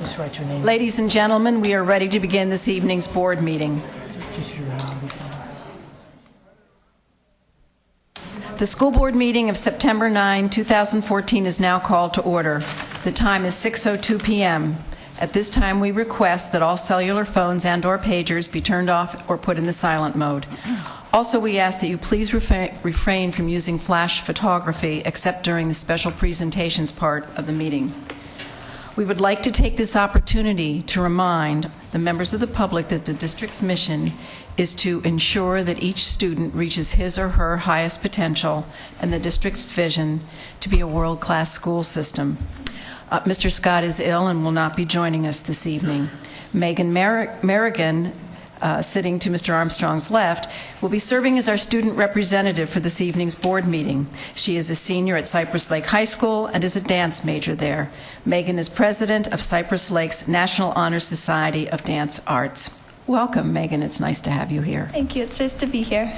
Just write your name. Ladies and gentlemen, we are ready to begin this evening's board meeting. Just your name. The school board meeting of September 9, 2014 is now called to order. The time is 6:02 p.m. At this time, we request that all cellular phones and/or pagers be turned off or put in the silent mode. Also, we ask that you please refrain from using flash photography except during the special presentations part of the meeting. We would like to take this opportunity to remind the members of the public that the district's mission is to ensure that each student reaches his or her highest potential and the district's vision to be a world-class school system. Mr. Scott is ill and will not be joining us this evening. Megan Merrigan, sitting to Mr. Armstrong's left, will be serving as our student representative for this evening's board meeting. She is a senior at Cypress Lake High School and is a dance major there. Megan is president of Cypress Lake's National Honor Society of Dance Arts. Welcome, Megan. It's nice to have you here. Thank you. It's nice to be here.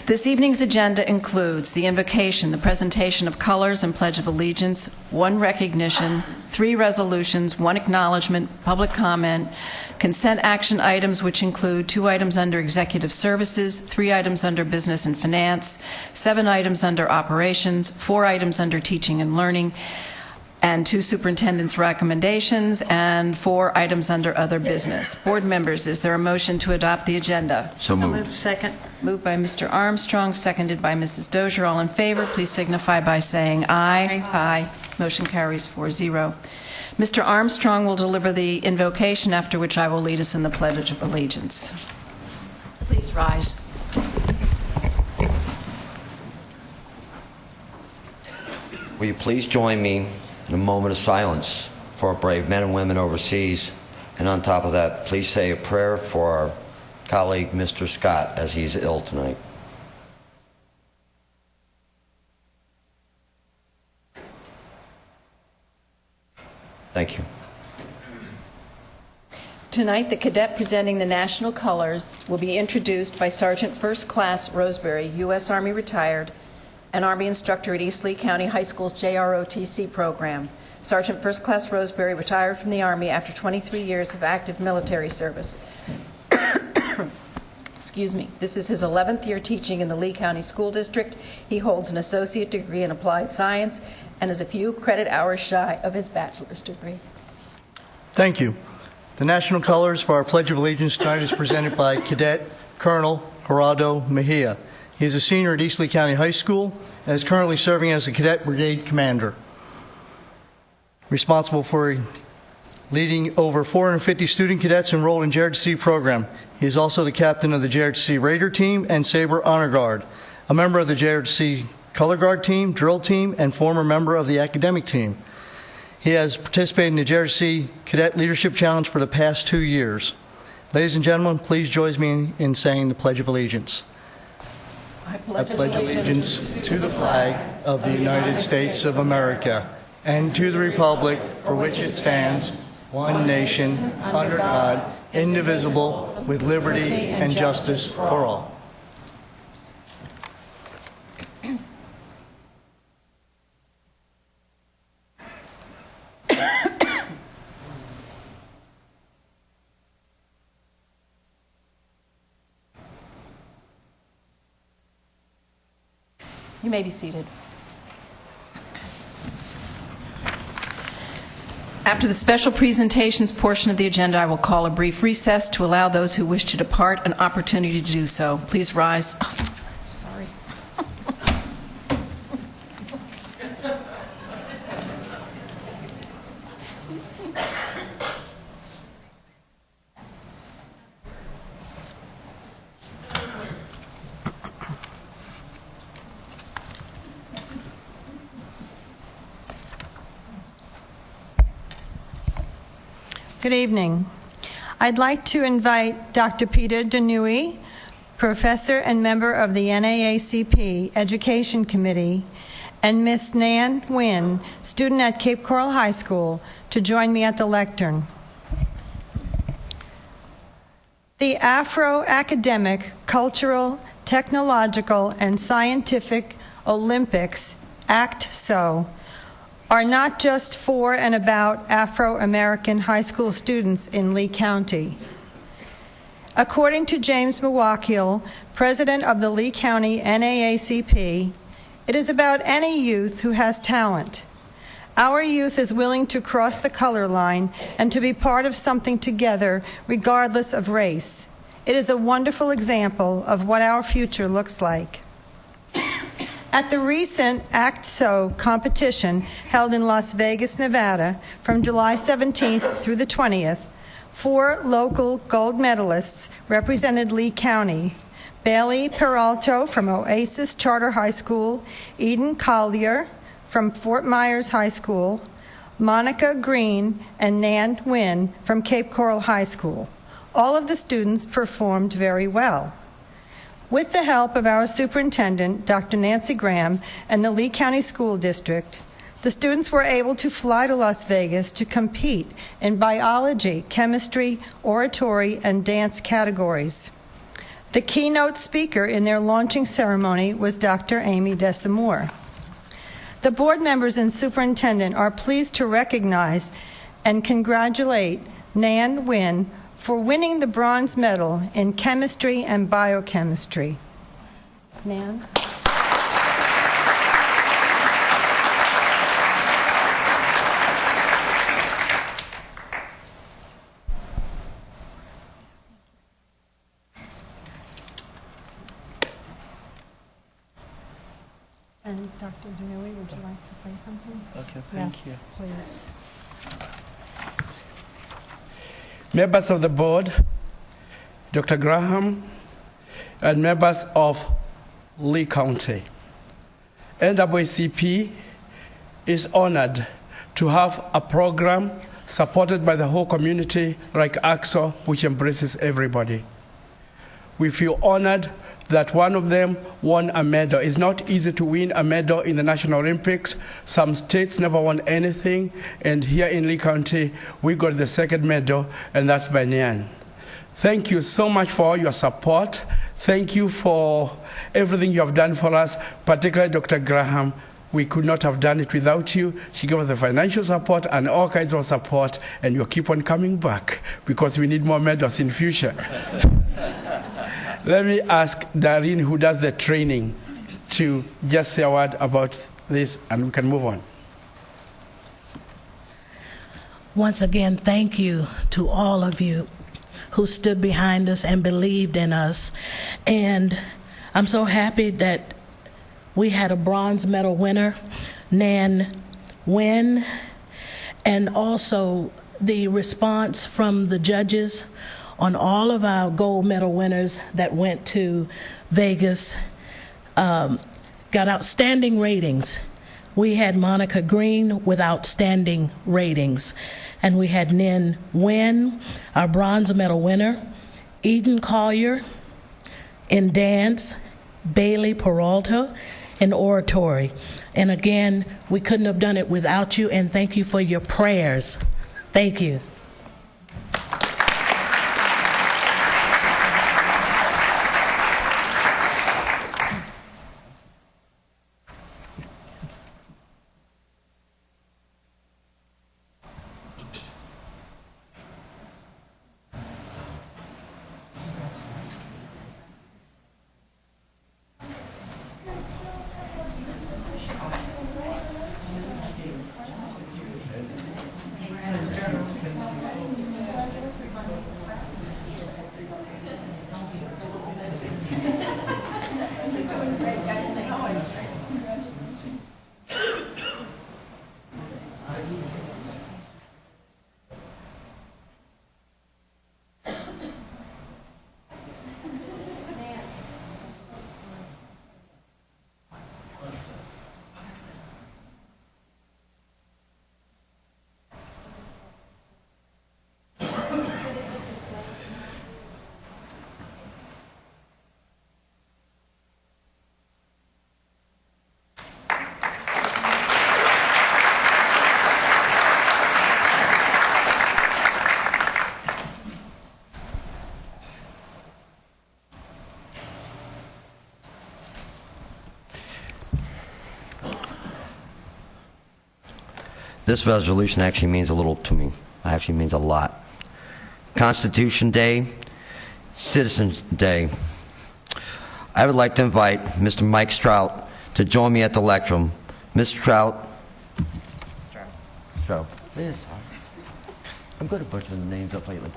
This evening's agenda includes the invocation, the presentation of colors and Pledge of Allegiance, 1 recognition, 3 resolutions, 1 acknowledgement, public comment, consent action items, which include 2 items under Executive Services, 3 items under Business and Finance, 7 items under Operations, 4 items under Teaching and Learning, and 2 superintendent's recommendations, and 4 items under Other Business. Board members, is there a motion to adopt the agenda? So moved. Second. Moved by Mr. Armstrong, seconded by Mrs. Dozier. All in favor, please signify by saying aye. Aye. Motion carries 4-0. Mr. Armstrong will deliver the invocation, after which I will lead us in the Pledge of Allegiance. Please rise. Will you please join me in a moment of silence for our brave men and women overseas? And on top of that, please say a prayer for our colleague, Mr. Scott, as he's ill tonight. Thank you. Tonight, the cadet presenting the national colors will be introduced by Sergeant First Class Roseberry, U.S. Army retired, an Army instructor at East Lee County High School's JROTC program. Sergeant First Class Roseberry retired from the Army after 23 years of active military service. Excuse me. This is his 11th year teaching in the Lee County School District. He holds an associate degree in applied science and is a few credit hours shy of his bachelor's degree. Thank you. The national colors for our Pledge of Allegiance tonight is presented by Cadet Colonel Gerardo Mejia. He is a senior at East Lee County High School and is currently serving as the Cadet Brigade Commander, responsible for leading over 450 student cadets enrolled in JROTC program. He is also the captain of the JROTC Raider Team and Sabre Honor Guard, a member of the JROTC Color Guard Team, Drill Team, and former member of the Academic Team. He has participated in the JROTC Cadet Leadership Challenge for the past 2 years. Ladies and gentlemen, please join me in saying the Pledge of Allegiance. I pledge allegiance to the flag of the United States of America and to the republic for which it stands, one nation, under God, indivisible, with liberty and justice for all. You may be seated. After the special presentations portion of the agenda, I will call a brief recess to allow those who wish to depart an opportunity to do so. Please rise. Oh, sorry. Good evening. I'd like to invite Dr. Peter Danui, professor and member of the NAACP Education Committee, and Miss Nan Nguyen, student at Cape Coral High School, to join me at the lectern. The Afro-Academic, Cultural, Technological, and Scientific Olympics, ACT-SO, are not just for and about Afro-American high school students in Lee County. According to James Mawakil, president of the Lee County NAACP, it is about any youth who has talent. Our youth is willing to cross the color line and to be part of something together, regardless of race. It is a wonderful example of what our future looks like. At the recent Act So competition held in Las Vegas, Nevada, from July 17th through the 20th, 4 local gold medalists represented Lee County: Bailey Peralto from Oasis Charter High School, Eden Collier from Fort Myers High School, Monica Green and Nan Nguyen from Cape Coral High School. All of the students performed very well. With the help of our superintendent, Dr. Nancy Graham, and the Lee County School District, the students were able to fly to Las Vegas to compete in biology, chemistry, oratory, and dance categories. The keynote speaker in their launching ceremony was Dr. Amy Desamore. The board members and superintendent are pleased to recognize and congratulate Nan Nguyen for winning the bronze medal in chemistry and biochemistry. Nan? And Dr. Danui, would you like to say something? Okay, thank Yes, you. please. Members of the board, Dr. Graham, and members of Lee County, NAACP is honored to have a program supported by the whole community like AXO, which embraces everybody. We feel honored that one of them won a medal. It's not easy to win a medal in the National Olympics. Some states never won anything, and here in Lee County, we got the second medal, and that's by Nyan. Thank you so much for all your support. Thank you for everything you have done for us, particularly Dr. Graham. We could not have done it without you. She gave us the financial support and all kinds of support, and you'll keep on coming back because we need more medals in future. Let me ask Darlene, who does the training, to just say a word about this, and we can move on. Once again, thank you to all of you who stood behind us and believed in us. And I'm so happy that we had a bronze medal winner, Nan Nguyen, and also the response from the judges on all of our gold medal winners that went to Vegas got outstanding ratings. We had Monica Green with outstanding ratings, and we had Nan Nguyen, our bronze medal winner, Eden Collier in dance, Bailey Peralta in oratory. And again, we couldn't have done it without you, and thank you for your prayers. Thank you. This resolution actually means a little to me. It actually means a lot. Constitution Day, Citizens Day. I would like to invite Mr. Mike Strout to join me at the lectern. Mr. Strout. Strout. Yes. I'm good at butchering the names up lately.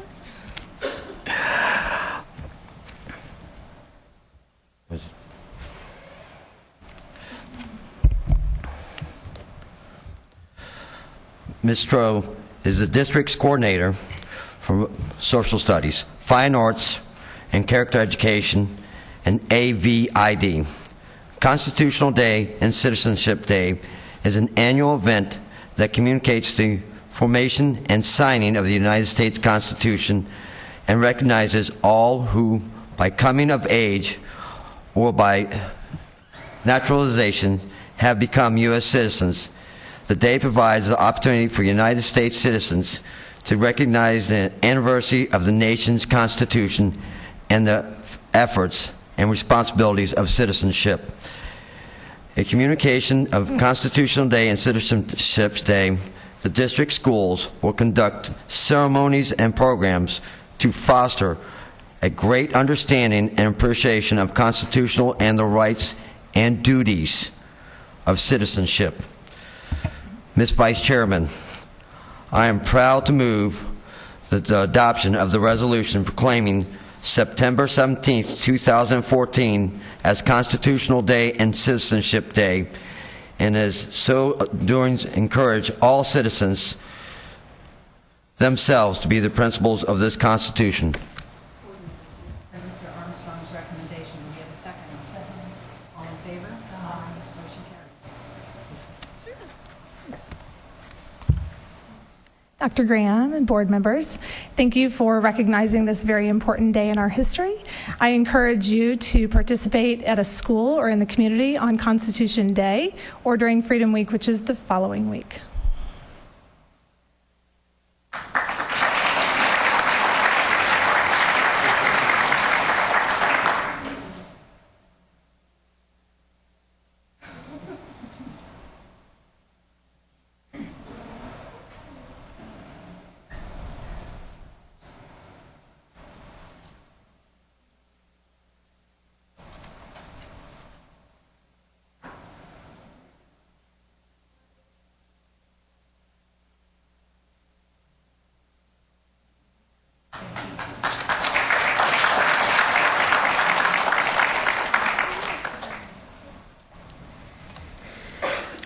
Ms. Stroh is the district's coordinator for social studies, fine arts, and character education, and AVID. Constitutional Day and Citizenship Day is an annual event that communicates the formation and signing of the United States Constitution and recognizes all who, by coming of age or by naturalization, have become U.S. citizens. The day provides the opportunity for United States citizens to recognize the anniversary of the nation's Constitution and the efforts and responsibilities of citizenship. A communication of Constitutional Day and Citizenship Day, the district schools will conduct ceremonies and programs to foster a great understanding and appreciation of constitutional and the rights and duties of citizenship. Ms. Vice Chairman, I am proud to move the adoption of the resolution proclaiming September 17, 2014 as Constitutional Day and Citizenship Day, and as so doing encourage all citizens themselves to be the principles of this Constitution. Mr. Armstrong's recommendation. We have a second. All in favor? Motion carries. Dr. Graham and board members, thank you for recognizing this very important day in our history. I encourage you to participate at a school or in the community on Constitution Day or during Freedom Week, which is the following week.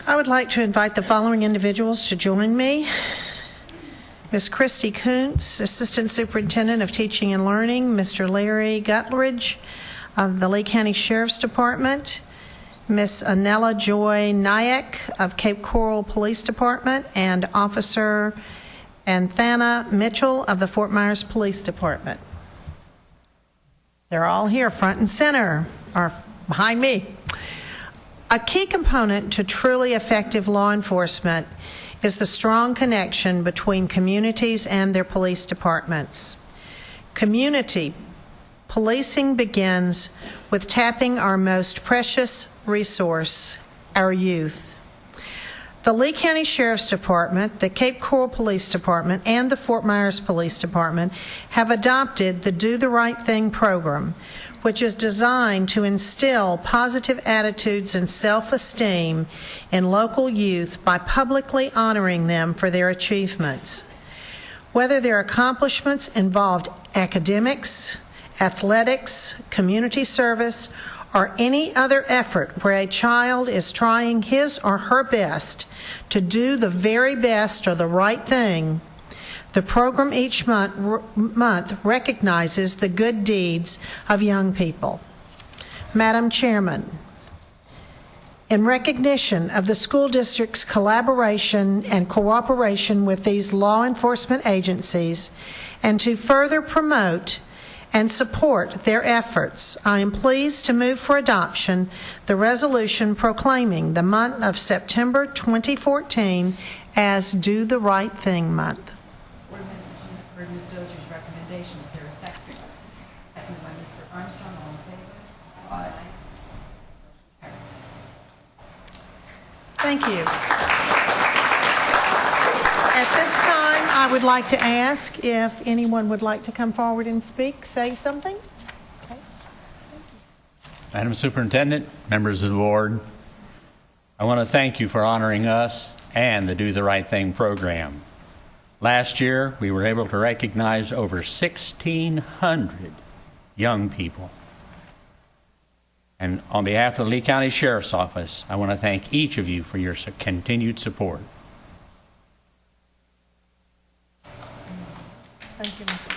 I would like to invite the following individuals to join me. Ms. Christy Kuntz, Assistant Superintendent of Teaching and Learning, Mr. Larry Gutteridge of the Lee County Sheriff's Department, Ms. Anella Joy Nyack of Cape Coral Police Department, and Officer Anthana Mitchell of the Fort Myers Police Department. They're all here, front and center, or behind me. A key component to truly effective law enforcement is the strong connection between communities and their police departments. Community policing begins with tapping our most precious resource, our youth. The Lee County Sheriff's Department, the Cape Coral Police Department, and the Fort Myers Police Department have adopted the Do the Right Thing program, which is designed to instill positive attitudes and self-esteem in local youth by publicly honoring them for their achievements. Whether their accomplishments involved academics, athletics, community service, or any other effort where a child is trying his or her best to do the very best or the right thing, the program each month recognizes the good deeds of young people. Madam Chairman, in recognition of the school district's collaboration and cooperation with these law enforcement agencies, and to further promote and support their efforts, I am pleased to move for adoption the resolution proclaiming the month of September 2014 as Do the Right Thing Month. For Ms. Dozier's recommendation, is there a second? Seconded by Mr. Armstrong. All in favor? Aye. Motion carries. Thank you. At this time, I would like to ask if anyone would like to come forward and speak, say something. Madam Superintendent, members of the board, I want to thank you for honoring us and the Do the Right Thing program. Last year, we were able to recognize over 1,600 young people. And on behalf of the Lee County Sheriff's Office, I want to thank each of you for your continued support. Thank you, Mr.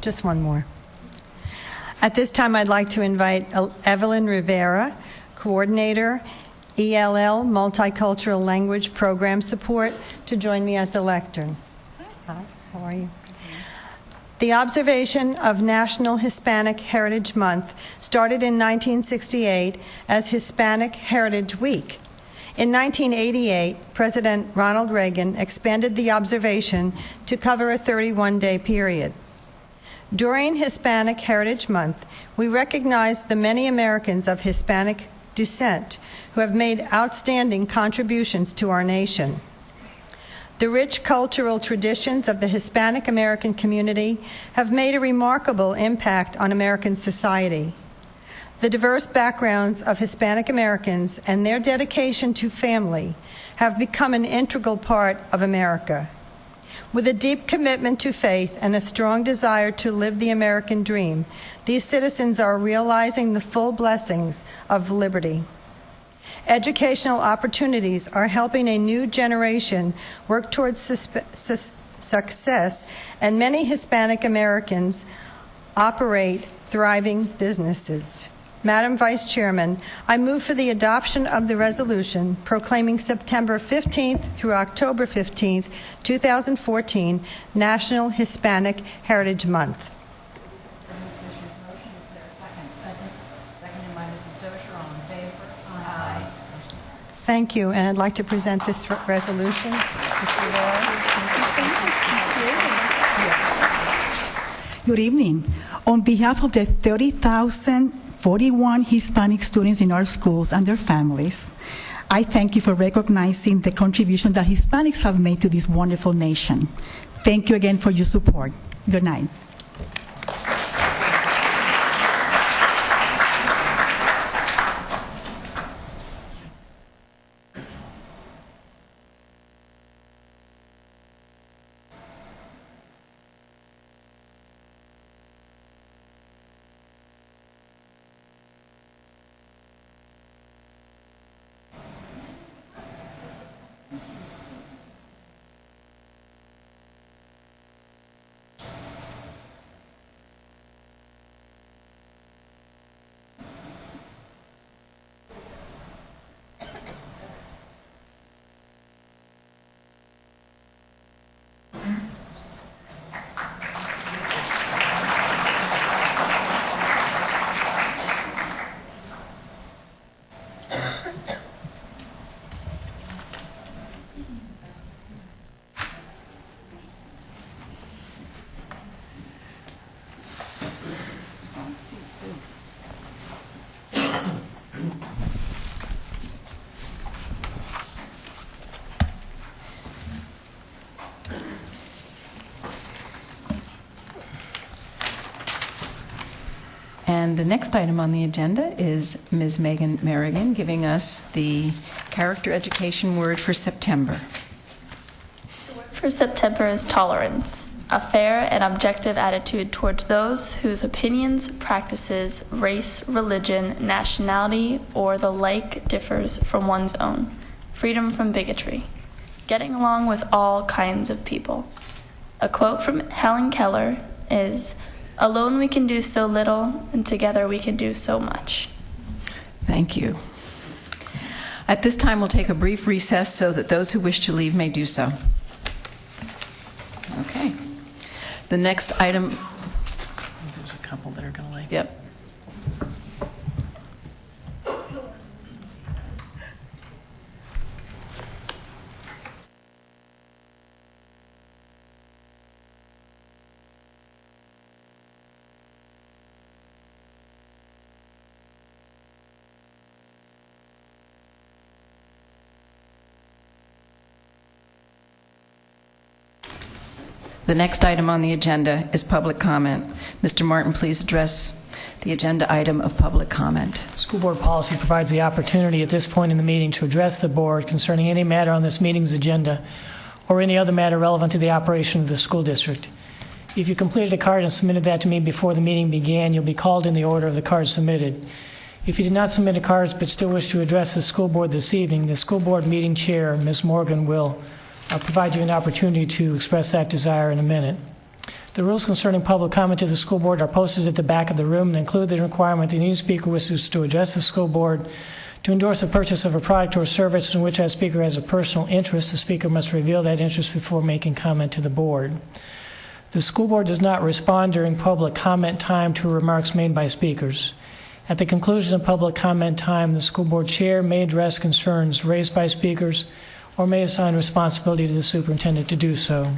Just one more. At this time, I'd like to invite Evelyn Rivera, Coordinator, ELL Multicultural Language Program Support, to join me at the lectern. Hi, how are you? The observation of National Hispanic Heritage Month started in 1968 as Hispanic Heritage Week. In 1988, President Ronald Reagan expanded the observation to cover a 31-day period. During Hispanic Heritage Month, we recognize the many Americans of Hispanic descent who have made outstanding contributions to our nation. The rich cultural traditions of the Hispanic American community have made a remarkable impact on American society. The diverse backgrounds of Hispanic Americans and their dedication to family have become an integral part of America. With a deep commitment to faith and a strong desire to live the American dream, these citizens are realizing the full blessings of liberty. Educational opportunities are helping a new generation work towards success, and many Hispanic Americans operate thriving businesses. Madam Vice Chairman, I move for the adoption of the resolution proclaiming September 15th through October 15th, 2014, National Hispanic Heritage Month. Seconded by Mrs. Dozier. All in favor? Aye. Thank you, and I'd like to present this resolution. Mr. Laura. Good evening. On behalf of the 30,041 Hispanic students in our schools and their families, I thank you for recognizing the contribution that Hispanics have made to this wonderful nation. Thank you again for your support. Good night. And the next item on the agenda is Ms. Megan Merrigan giving us the character education word for September. for September is tolerance, a fair and objective attitude towards those whose opinions, practices, race, religion, nationality, or the like differs from one's own. Freedom from bigotry. Getting along with all kinds of people. A quote from Helen Keller is, "Alone we can do so little, and together we can do so much." Thank you. At this time, we'll take a brief recess so that those who wish to leave may do so. Okay. The next item. There's a couple that are going to leave. Yep. The next item on the agenda is public comment. Mr. Martin, please address the agenda item of public comment. School board policy provides the opportunity at this point in the meeting to address the board concerning any matter on this meeting's agenda or any other matter relevant to the operation of the school district. If you completed a card and submitted that to me before the meeting began, you'll be called in the order of the card submitted. If you did not submit a card but still wish to address the school board this evening, the school board meeting chair, Ms. Morgan, will provide you an opportunity to express that desire in a minute. The rules concerning public comment to the school board are posted at the back of the room and include the requirement that any speaker wishes to address the school board to endorse the purchase of a product or service in which that speaker has a personal interest. The speaker must reveal that interest before making comment to the board. The school board does not respond during public comment time to remarks made by speakers. At the conclusion of public comment time, the school board chair may address concerns raised by speakers or may assign responsibility to the superintendent to do so.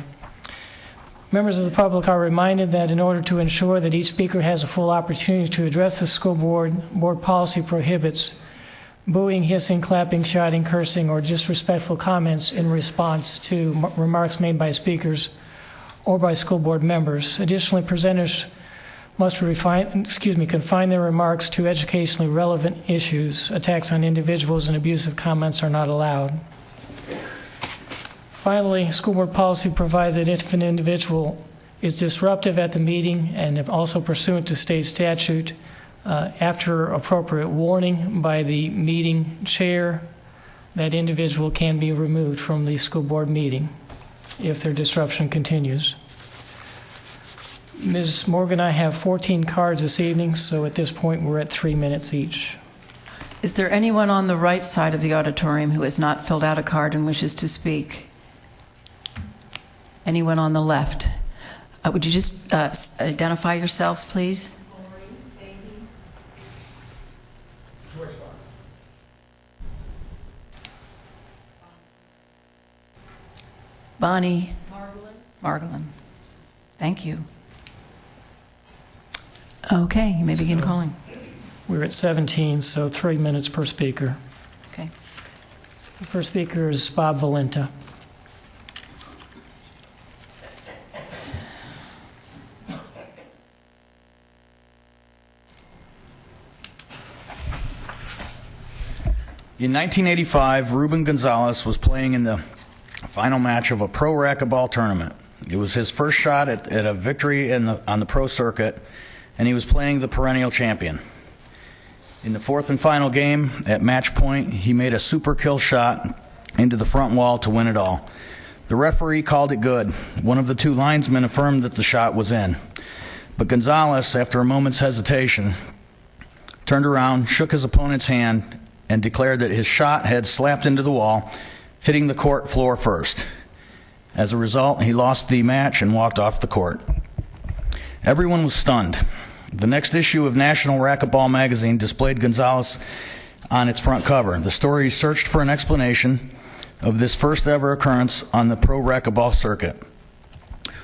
Members of the public are reminded that in order to ensure that each speaker has a full opportunity to address the school board, board policy prohibits booing, hissing, clapping, shouting, cursing, or disrespectful comments in response to remarks made by speakers or by school board members. Additionally, presenters must confine their remarks to educationally relevant issues. Attacks on individuals and abusive comments are not allowed. Finally, school board policy provides that if an individual is disruptive at the meeting and if also pursuant to state statute, after appropriate warning by the meeting chair, that individual can be removed from the school board meeting if their disruption continues. Ms. Morgan, I have 14 cards this evening, so at this point we're at 3 minutes each. Is there anyone on the right side of the auditorium who has not filled out a card and wishes to speak? Anyone on the left? Would you just identify yourselves, please? Bonnie Margolin. Thank you. Okay, you may begin calling. We're at 17, so 3 minutes per speaker. Okay. The first speaker is Bob Valenta. In 1985, Ruben Gonzalez was playing in the final match of a pro racquetball tournament. It was his first shot at a victory on the pro circuit, and he was playing the perennial champion. In the fourth and final game, at match point, he made a super kill shot into the front wall to win it all. The referee called it good. One of the two linesmen affirmed that the shot was in. But Gonzalez, after a moment's hesitation, turned around, shook his opponent's hand, and declared that his shot had slapped into the wall, hitting the court floor first. As a result, he lost the match and walked off the court. Everyone was stunned. The next issue of National Racquetball magazine displayed Gonzalez on its front cover. The story searched for an explanation of this first ever occurrence on the pro racquetball circuit.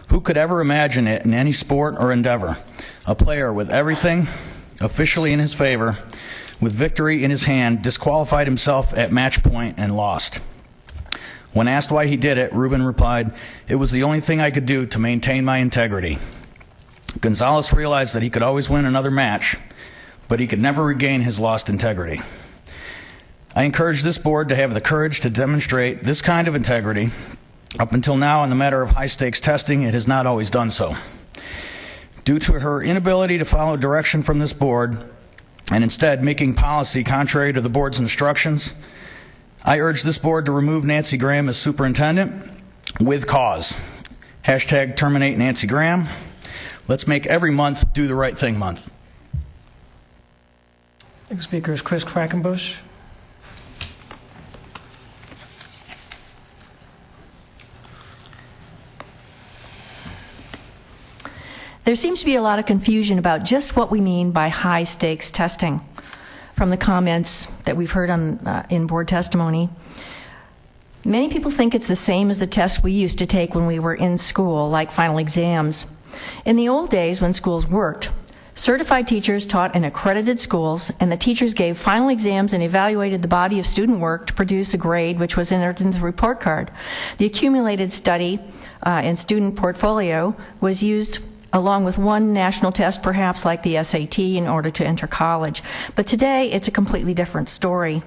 Who could ever imagine it in any sport or endeavor? A player with everything officially in his favor, with victory in his hand, disqualified himself at match point and lost. When asked why he did it, Ruben replied, "It was the only thing I could do to maintain my integrity." Gonzalez realized that he could always win another match, but he could never regain his lost integrity. I encourage this board to have the courage to demonstrate this kind of integrity Up until now, in the matter of high-stakes testing, it has not always done so. Due to her inability to follow direction from this board and instead making policy contrary to the board's instructions, I urge this board to remove Nancy Graham as superintendent with cause. Hashtag terminate Nancy Graham. Let's make every month do the right thing month. Next speaker is Chris Quackenbush. There seems to be a lot of confusion about just what we mean by high-stakes testing. From the comments that we've heard in board testimony, many people think it's the same as the tests we used to take when we were in school, like final exams. In the old days, when schools worked, certified teachers taught in accredited schools, and the teachers gave final exams and evaluated the body of student work to produce a grade which was entered into the report card. The accumulated study and student portfolio was used along with one national test, perhaps like the SAT, in order to enter college. But today, it's a completely different story.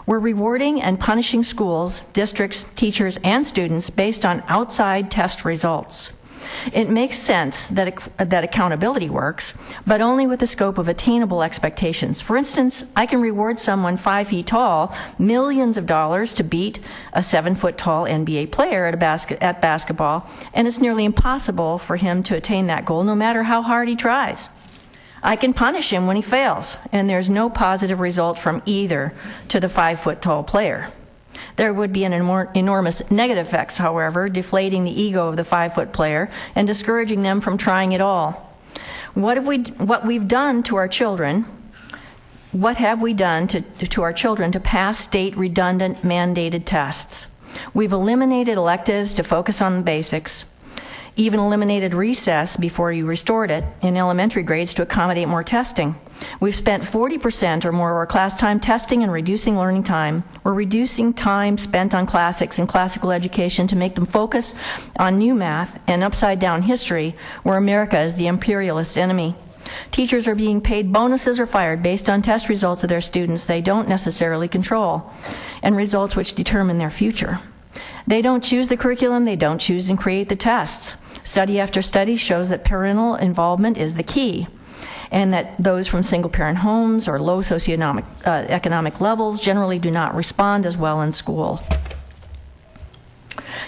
We're rewarding and punishing schools, districts, teachers, and students based on outside test results. It makes sense that accountability works, but only with the scope of attainable expectations. For instance, I can reward someone 5 feet tall millions of dollars to beat a 7-foot-tall NBA player at basketball, and it's nearly impossible for him to attain that goal no matter how hard he tries. I can punish him when he fails, and there's no positive result from either to the 5-foot-tall player. There would be an enormous negative effects, however, deflating the ego of the 5-foot player and discouraging them from trying at all. What we've done to our children, what have we done to our children to pass state redundant mandated tests? We've eliminated electives to focus on the basics, even eliminated recess before you restored it in elementary grades to accommodate more testing. We've spent 40% or more of our class time testing and reducing learning time. We're reducing time spent on classics and classical education to make them focus on new math and upside-down history, where America is the imperialist enemy. Teachers are being paid bonuses or fired based on test results of their students they don't necessarily control, and results which determine their future. They don't choose the curriculum, they don't choose and create the tests. Study after study shows that parental involvement is the key, and that those from single-parent homes or low socioeconomic levels generally do not respond as well in school.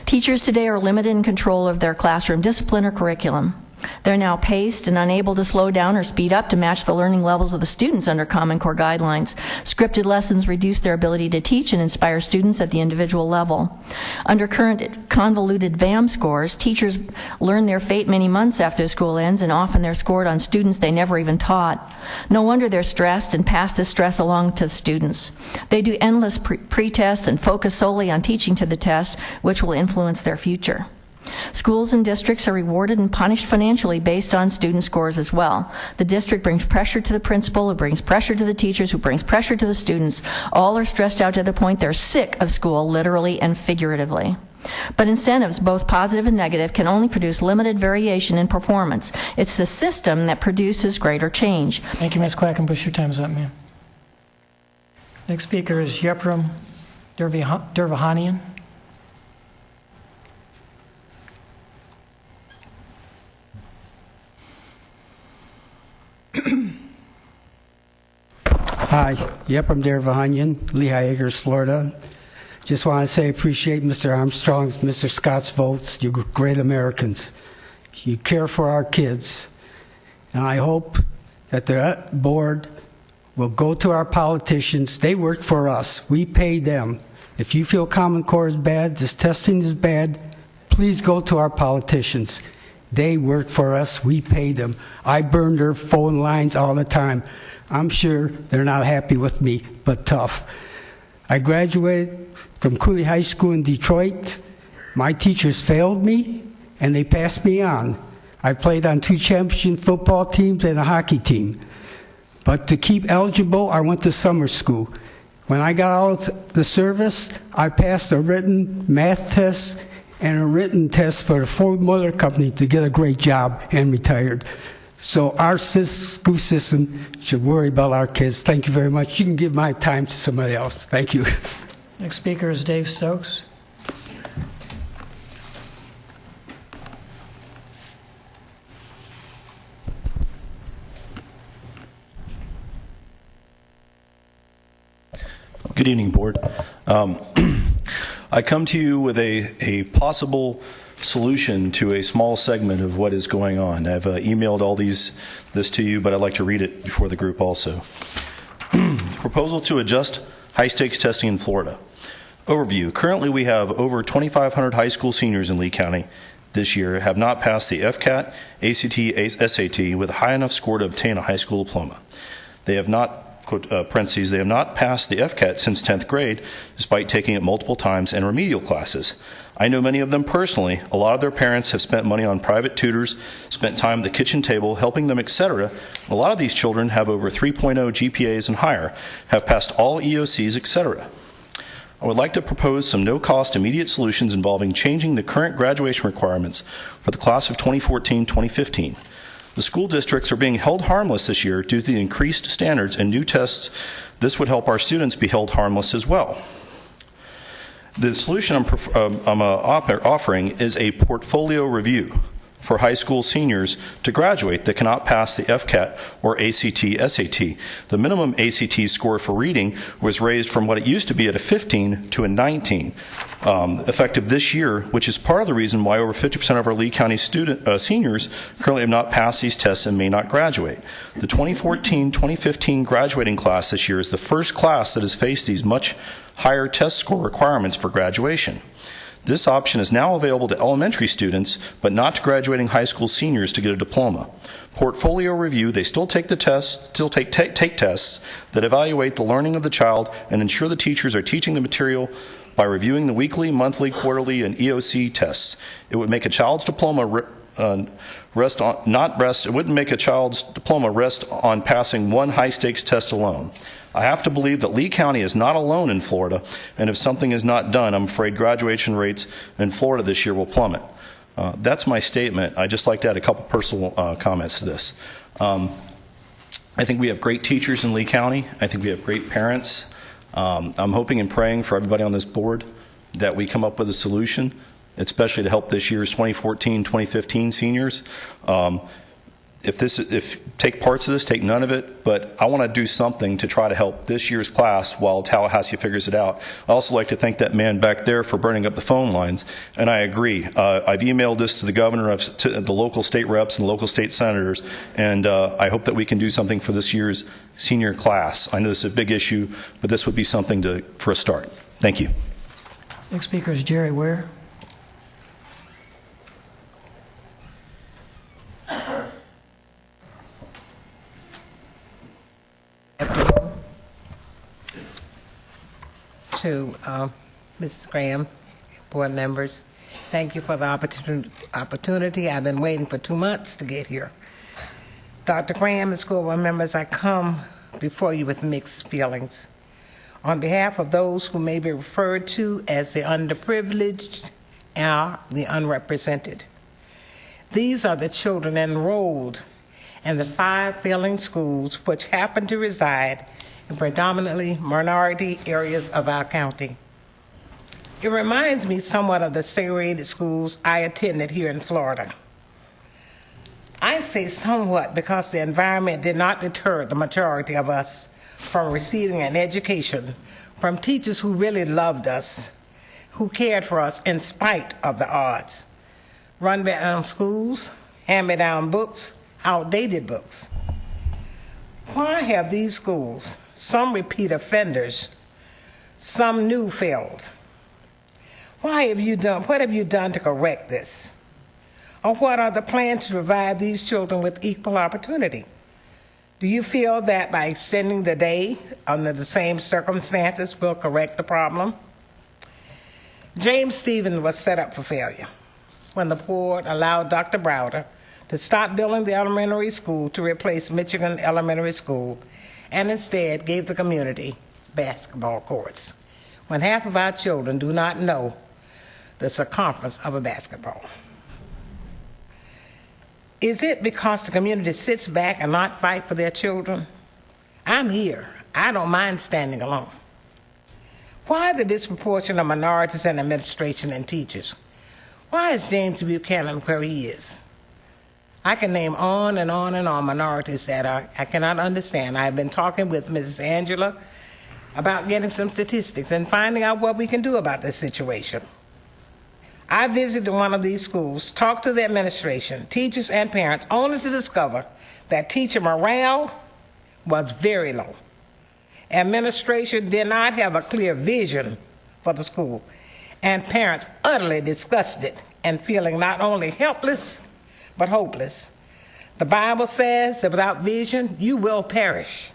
Teachers today are limited in control of their classroom discipline or curriculum. They're now paced and unable to slow down or speed up to match the learning levels of the students under Common Core guidelines. Scripted lessons reduce their ability to teach and inspire students at the individual level. Under current convoluted VAM scores, teachers learn their fate many months after school ends, and often they're scored on students they never even taught. No wonder they're stressed and pass the stress along to the students. They do endless pre-tests and focus solely on teaching to the test, which will influence their future. Schools and districts are rewarded and punished financially based on student scores as well. The district brings pressure to the principal, who brings pressure to the teachers, who brings pressure to the students. All are stressed out to the point they're sick of school, literally and figuratively. But incentives, both positive and negative, can only produce limited variation in performance. It's the system that produces greater change. Thank you, Ms. Quackenbush. Your time's up, ma'am. Next speaker is Yepram Durvahanian. Hi, Yepram Durvahanian, Lehigh Acres, Florida. Just want to say appreciate Mr. Armstrong's, Mr. Scott's votes. You're great Americans. You care for our kids. And I hope that the board will go to our politicians. They work for us. We pay them. If you feel Common Core is bad, this testing is bad, please go to our politicians. They work for us. We pay them. I burn their phone lines all the time. I'm sure they're not happy with me, but tough. I graduated from Cooley High School in Detroit. My teachers failed me, and they passed me on. I played on 2 championship football teams and a hockey team. But to keep eligible, I went to summer school. When I got out of the service, I passed a written math test and a written test for the Ford Motor Company to get a great job, and retired. So our school system should worry about our kids. Thank you very much. You can give my time to somebody else. Thank you. Next speaker is Dave Stokes. Good evening, Board. I come to you with a possible solution to a small segment of what is going on. I've emailed all this to you, but I'd like to read it before the group also. Proposal to adjust high-stakes testing in Florida. Overview. Currently, we have over 2,500 high school seniors in Lee County this year have not passed the FCAT, ACT, SAT with a high enough score to obtain a high school diploma. They have not parentheses, they have not passed the FCAT since 10th grade, despite taking it multiple times and remedial classes. I know many of them personally. A lot of their parents have spent money on private tutors, spent time at the kitchen table, helping them, etc. A lot of these children have over 3.0 GPAs and higher, have passed all EOCs, etc. I would like to propose some no-cost immediate solutions involving changing the current graduation requirements for the class of 2014-2015. The school districts are being held harmless this year due to the increased standards and new tests. This would help our students be held harmless as well. The solution I'm offering is a portfolio review for high school seniors to graduate that cannot pass the FCAT or ACT, SAT. The minimum ACT score for reading was raised from what it used to be at a 15 to a 19, effective this year, which is part of the reason why over 50% of our Lee County seniors currently have not passed these tests and may not graduate. The 2014-2015 graduating class this year is the first class that has faced these much higher test score requirements for graduation. This option is now available to elementary students, but not to graduating high school seniors to get a diploma. Portfolio review, they still take the tests, take tests that evaluate the learning of the child and ensure the teachers are teaching the material by reviewing the weekly, monthly, quarterly, and EOC tests. It would make a child's diploma it wouldn't make a child's diploma rest on passing one high-stakes test alone. I have to believe that Lee County is not alone in Florida, and if something is not done, I'm afraid graduation rates in Florida this year will plummet. That's my statement. I'd just like to add a couple personal comments to this. I think we have great teachers in Lee County. I think we have great parents. I'm hoping and praying for everybody on this board that we come up with a solution, especially to help this year's 2014-2015 seniors. Take parts of this, take none of it, but I want to do something to try to help this year's class while Tallahassee figures it out. I also like to thank that man back there for burning up the phone lines, and I agree. I've emailed this to the governor, to the local state reps and local state senators, and I hope that we can do something for this year's senior class. I know this is a big issue, but this would be something for a start. Thank you. Next speaker is Jerry Ware. Afternoon to Mrs. Graham, board members. Thank you for the opportunity. I've been waiting for 2 months to get here. Dr. Graham and school board members, I come before you with mixed feelings. On behalf of those who may be referred to as the underprivileged or the unrepresented, these are the children enrolled in the 5 failing schools which happen to reside in predominantly minority areas of our county. It reminds me somewhat of the segregated schools I attended here in Florida. I say somewhat because the environment did not deter the majority of us from receiving an education from teachers who really loved us, who cared for us in spite of the odds. Run-down schools, hand-me-down books, outdated books. Why have these schools, some repeat offenders, some new failed? What have you done to correct this? Or what are the plans to provide these children with equal opportunity? Do you feel that by extending the day under the same circumstances will correct the problem? James Stevens was set up for failure when the board allowed Dr. Browder to stop building the elementary school to replace Michigan Elementary School and instead gave the community basketball courts, when half of our children do not know the circumference of a basketball. Is it because the community sits back and not fight for their children? I'm here. I don't mind standing alone. Why the disproportion of minorities in administration and teachers? Why is James Buchanan where he is? I can name on and on and on minorities that I cannot understand. I've been talking with Mrs. Angela about getting some statistics and finding out what we can do about this situation. I visited one of these schools, talked to the administration, teachers, and parents, only to discover that teacher morale was very low. Administration did not have a clear vision for the school, and parents utterly disgusted and feeling not only helpless, but hopeless. The Bible says that without vision, you will perish.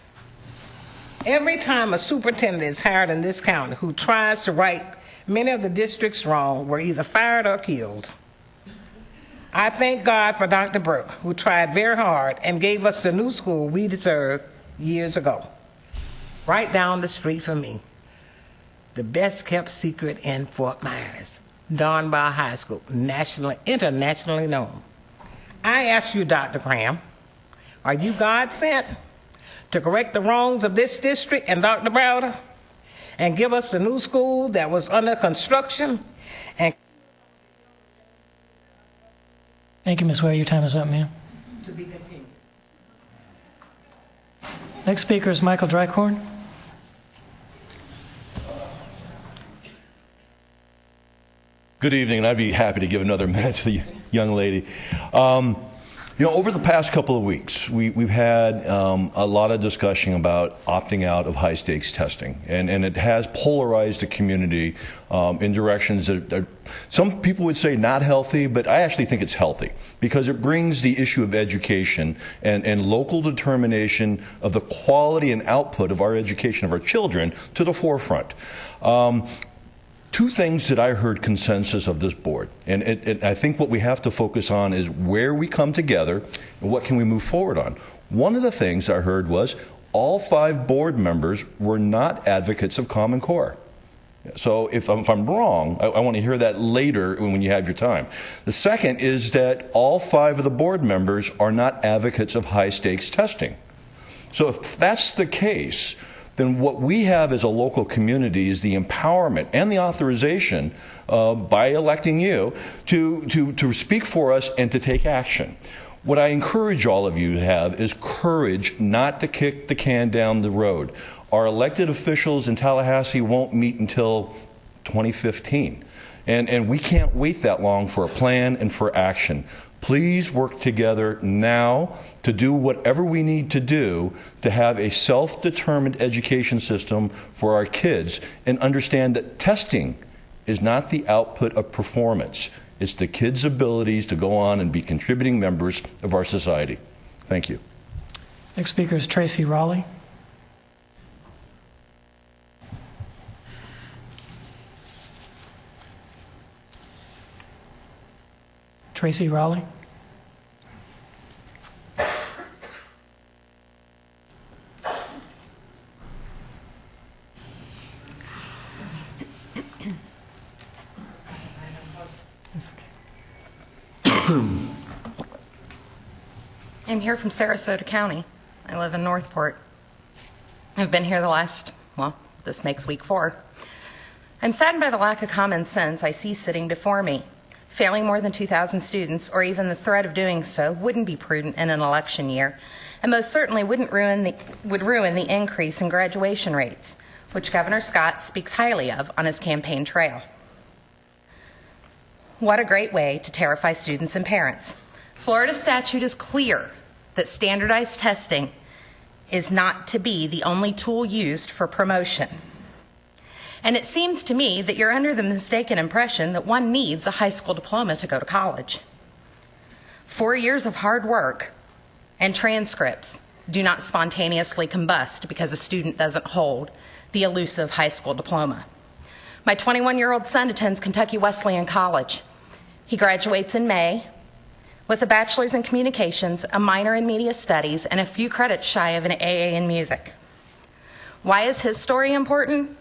Every time a superintendent is hired in this county who tries to right many of the districts wrong, were either fired or killed. I thank God for Dr. Burke, who tried very hard and gave us the new school we deserved years ago, right down the street from me. The best kept secret in Fort Myers, Dunbar High School, internationally known. I ask you, Dr. Graham, are you God sent to correct the wrongs of this district and Dr. Browder and give us a new school that was under construction? And Thank you, Ms. Ware. Your time is up, ma'am. To be continued. Next speaker is Michael Drycorn. Good evening, and I'd be happy to give another minute to the young lady. Over the past couple of weeks, we've had a lot of discussion about opting out of high-stakes testing, and it has polarized the community in directions that are, some people would say not healthy, but I actually think it's healthy because it brings the issue of education and local determination of the quality and output of our education of our children to the forefront. Two things that I heard consensus of this board, and I think what we have to focus on is where we come together and what can we move forward on. One of the things I heard was all 5 board members were not advocates of Common Core. So if I'm wrong, I want to hear that later when you have your time. The second is that all 5 of the board members are not advocates of high-stakes testing. So if that's the case, then what we have as a local community is the empowerment and the authorization by electing you to speak for us and to take action. What I encourage all of you to have is courage not to kick the can down the road. Our elected officials in Tallahassee won't meet until 2015. And we can't wait that long for a plan and for action. Please work together now to do whatever we need to do to have a self-determined education system for our kids and understand that testing is not the output of performance. It's the kids' abilities to go on and be contributing members of our society. Thank you. Next speaker is Tracy Raleigh. Tracy Raleigh. I'm here from Sarasota County. I live in Northport. I've been here this makes week 4. I'm saddened by the lack of common sense I see sitting before me. Failing more than 2,000 students, or even the threat of doing so, wouldn't be prudent in an election year, and most certainly would ruin the increase in graduation rates, which Governor Scott speaks highly of on his campaign trail. What a great way to terrify students and parents. Florida statute is clear that standardized testing is not to be the only tool used for promotion. And it seems to me that you're under the mistaken impression that one needs a high school diploma to go to college. 4 years of hard work and transcripts do not spontaneously combust because a student doesn't hold the elusive high school diploma. My 21-year-old son attends Kentucky Wesleyan College. He graduates in May with a bachelor's in communications, a minor in media studies, and a few credits shy of an AA in music. Why is his story important?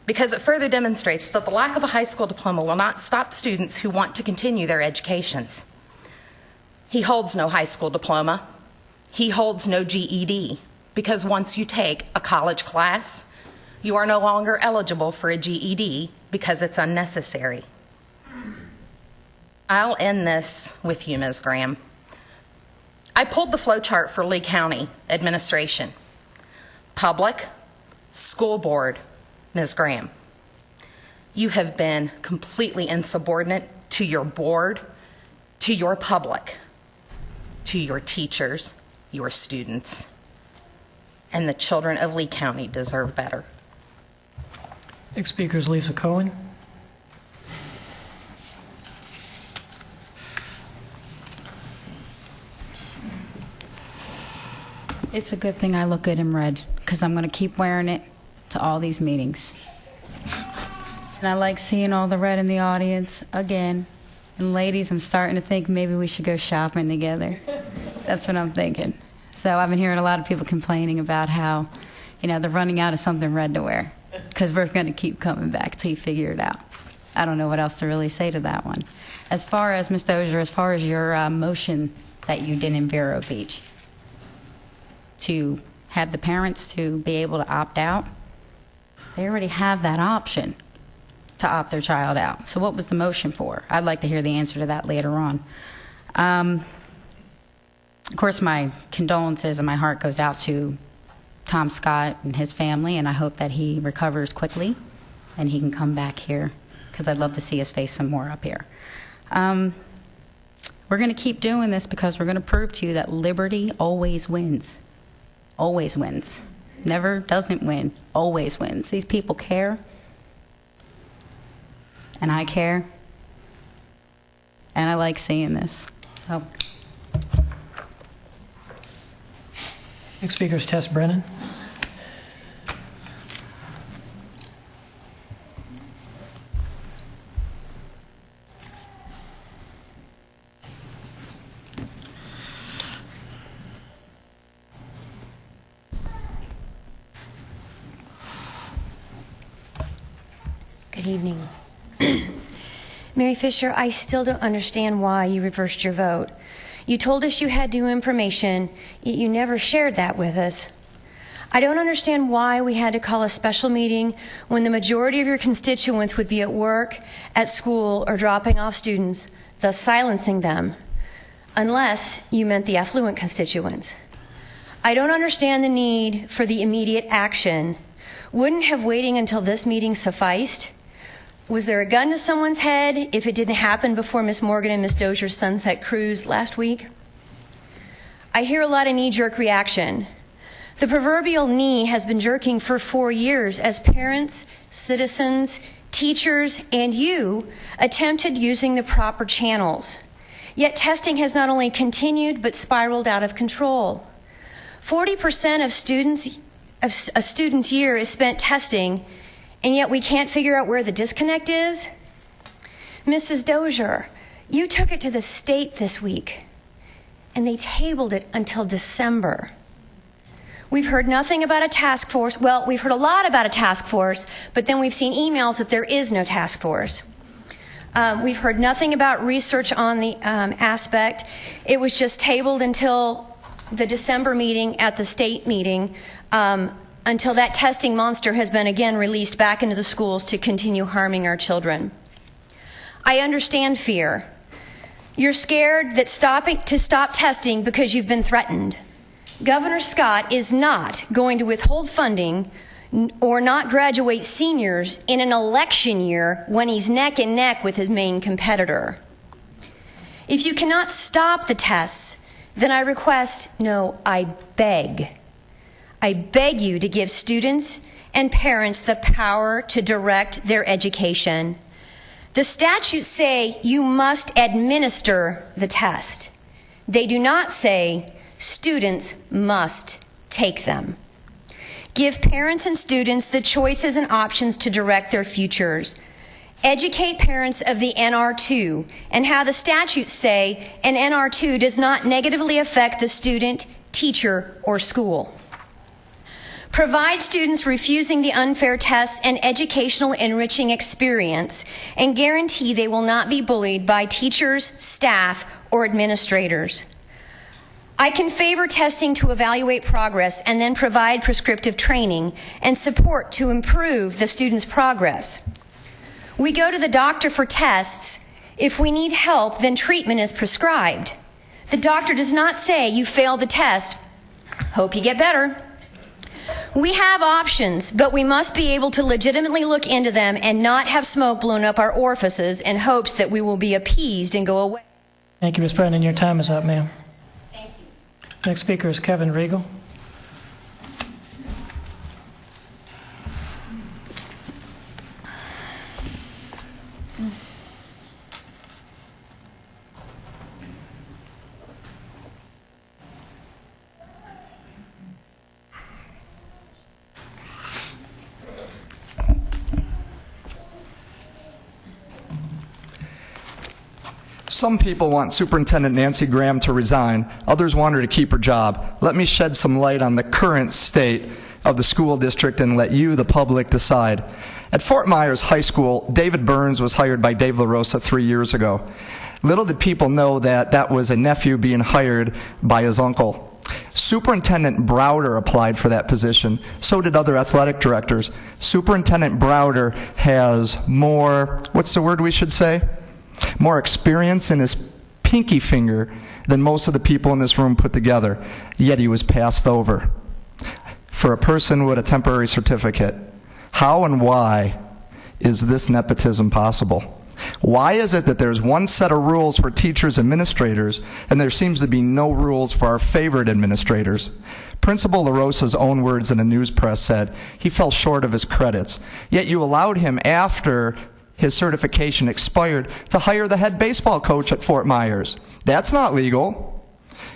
Because it further demonstrates that the lack of a high school diploma will not stop students who want to continue their educations. He holds no high school diploma. He holds no GED, because once you take a college class, you are no longer eligible for a GED because it's unnecessary. I'll end this with you, Ms. Graham. I pulled the flow chart for Lee County administration. Public, school board, Ms. Graham. You have been completely insubordinate to your board, to your public, to your teachers, your students, and the children of Lee County deserve better. Next speaker is Lisa Cohen. It's a good thing I look good in red, because I'm going to keep wearing it to all these meetings. And I like seeing all the red in the audience again. And ladies, I'm starting to think maybe we should go shopping together. That's what I'm thinking. So I've been hearing a lot of people complaining about how, they're running out of something red to wear, because we're going to keep coming back till you figure it out. I don't know what else to really say to that one. As far as, Ms. Dozier, as far as your motion that you did in Vero Beach, to have the parents to be able to opt out, they already have that option to opt their child out. So what was the motion for? I'd like to hear the answer to that later on. Of course, my condolences and my heart goes out to Tom Scott and his family, and I hope that he recovers quickly and he can come back here, because I'd love to see his face some more up here. We're going to keep doing this because we're going to prove to you that liberty always wins. Always wins. Never doesn't win. Always wins. These people care. And I care. And I like seeing this. So. Next speaker is Tess Brennan. Good evening. Mary Fisher, I still don't understand why you reversed your vote. You told us you had new information, yet you never shared that with us. I don't understand why we had to call a special meeting when the majority of your constituents would be at work, at school, or dropping off students, thus silencing them, unless you meant the affluent constituents. I don't understand the need for the immediate action. Wouldn't have waiting until this meeting sufficed? Was there a gun to someone's head if it didn't happen before Ms. Morgan and Ms. Dozier's sunset cruise last week? I hear a lot of knee-jerk reaction. The proverbial knee has been jerking for 4 years as parents, citizens, teachers, and you attempted using the proper channels. Yet testing has not only continued but spiraled out of control. 40% of a student's year is spent testing, and yet we can't figure out where the disconnect is? Mrs. Dozier, you took it to the state this week, and they tabled it until December. We've heard nothing about a task force. Well, we've heard a lot about a task force, but then we've seen emails that there is no task force. We've heard nothing about research on the aspect. It was just tabled until the December meeting at the state meeting, until that testing monster has been again released back into the schools to continue harming our children. I understand fear. You're scared that to stop testing because you've been threatened. Governor Scott is not going to withhold funding or not graduate seniors in an election year when he's neck and neck with his main competitor. If you cannot stop the tests, then I beg you to give students and parents the power to direct their education. The statutes say you must administer the test. They do not say students must take them. Give parents and students the choices and options to direct their futures. Educate parents of the NR2 and how the statutes say an NR2 does not negatively affect the student, teacher, or school. Provide students refusing the unfair tests an educational enriching experience and guarantee they will not be bullied by teachers, staff, or administrators. I can favor testing to evaluate progress and then provide prescriptive training and support to improve the student's progress. We go to the doctor for tests. If we need help, then treatment is prescribed. The doctor does not say you failed the test. Hope you get better. We have options, but we must be able to legitimately look into them and not have smoke blown up our orifices in hopes that we will be appeased and go away. Thank you, Ms. Brennan. Your time is up, ma'am. Thank you. Next speaker is Kevin Riegel. Some people want Superintendent Nancy Graham to resign. Others want her to keep her job. Let me shed some light on the current state of the school district and let you, the public, decide. At Fort Myers High School, David Burns was hired by Dave LaRosa 3 years ago. Little did people know that that was a nephew being hired by his uncle. Superintendent Browder applied for that position. So did other athletic directors. Superintendent Browder has more, what's the word we should say? More experience in his pinky finger than most of the people in this room put together, yet he was passed over for a person with a temporary certificate. How and why is this nepotism possible? Why is it that there's one set of rules for teachers and administrators, and there seems to be no rules for our favorite administrators? Principal LaRosa's own words in a news press said he fell short of his credits, yet you allowed him, after his certification expired, to hire the head baseball coach at Fort Myers. That's not legal.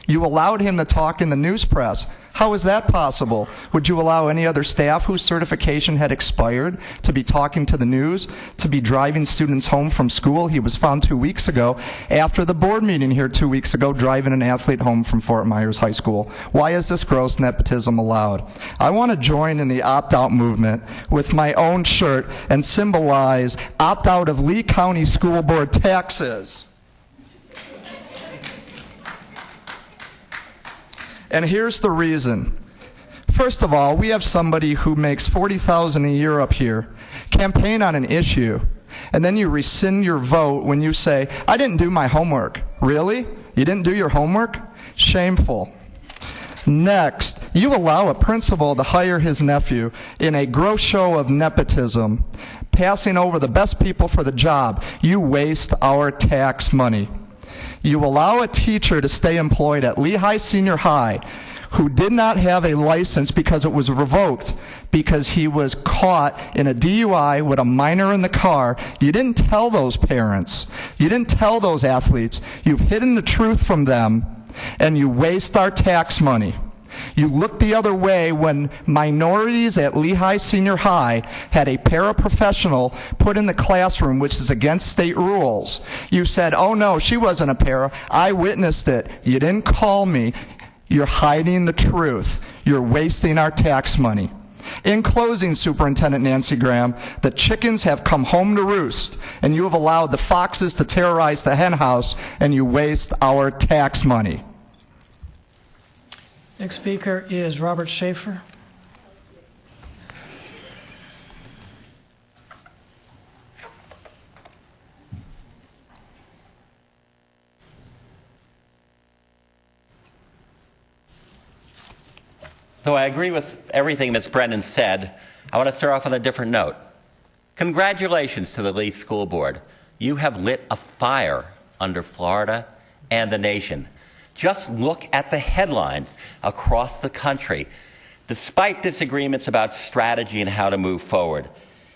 You allowed him to talk in the news press. How is that possible? Would you allow any other staff whose certification had expired to be talking to the news, to be driving students home from school? He was found 2 weeks ago, after the board meeting here 2 weeks ago, driving an athlete home from Fort Myers High School. Why is this gross nepotism allowed? I want to join in the opt-out movement with my own shirt and symbolize opt-out of Lee County School Board taxes. And here's the reason. First of all, we have somebody who makes $40,000 a year up here, campaign on an issue, and then you rescind your vote when you say, I didn't do my homework. Really? You didn't do your homework? Shameful. Next, you allow a principal to hire his nephew in a gross show of nepotism, passing over the best people for the job. You waste our tax money. You allow a teacher to stay employed at Lehigh Senior High who did not have a license because it was revoked, because he was caught in a DUI with a minor in the car. You didn't tell those parents. You didn't tell those athletes. You've hidden the truth from them, and you waste our tax money. You looked the other way when minorities at Lehigh Senior High had a paraprofessional put in the classroom, which is against state rules. You said, oh no, she wasn't a para. I witnessed it. You didn't call me. You're hiding the truth. You're wasting our tax money. In closing, Superintendent Nancy Graham, the chickens have come home to roost, and you have allowed the foxes to terrorize the hen house, and you waste our tax money. Next speaker is Robert Schaefer. Though I agree with everything Ms. Brennan said, I want to start off on a different note. Congratulations to the Lee School Board. You have lit a fire under Florida and the nation. Just look at the headlines across the country. Despite disagreements about strategy and how to move forward,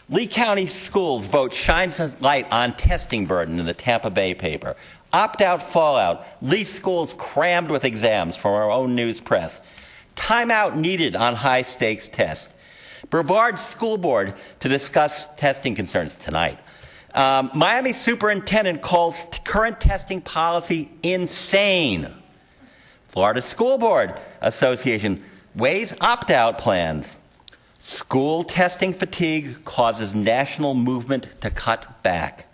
Lee County Schools vote shines a light on testing burden in the Tampa Bay paper. Opt-out fallout, Lee Schools crammed with exams from our own news press. Timeout needed on high-stakes tests. Brevard School Board to discuss testing concerns tonight. Miami Superintendent calls current testing policy insane. Florida School Board Association weighs opt-out plans. School testing fatigue causes national movement to cut back.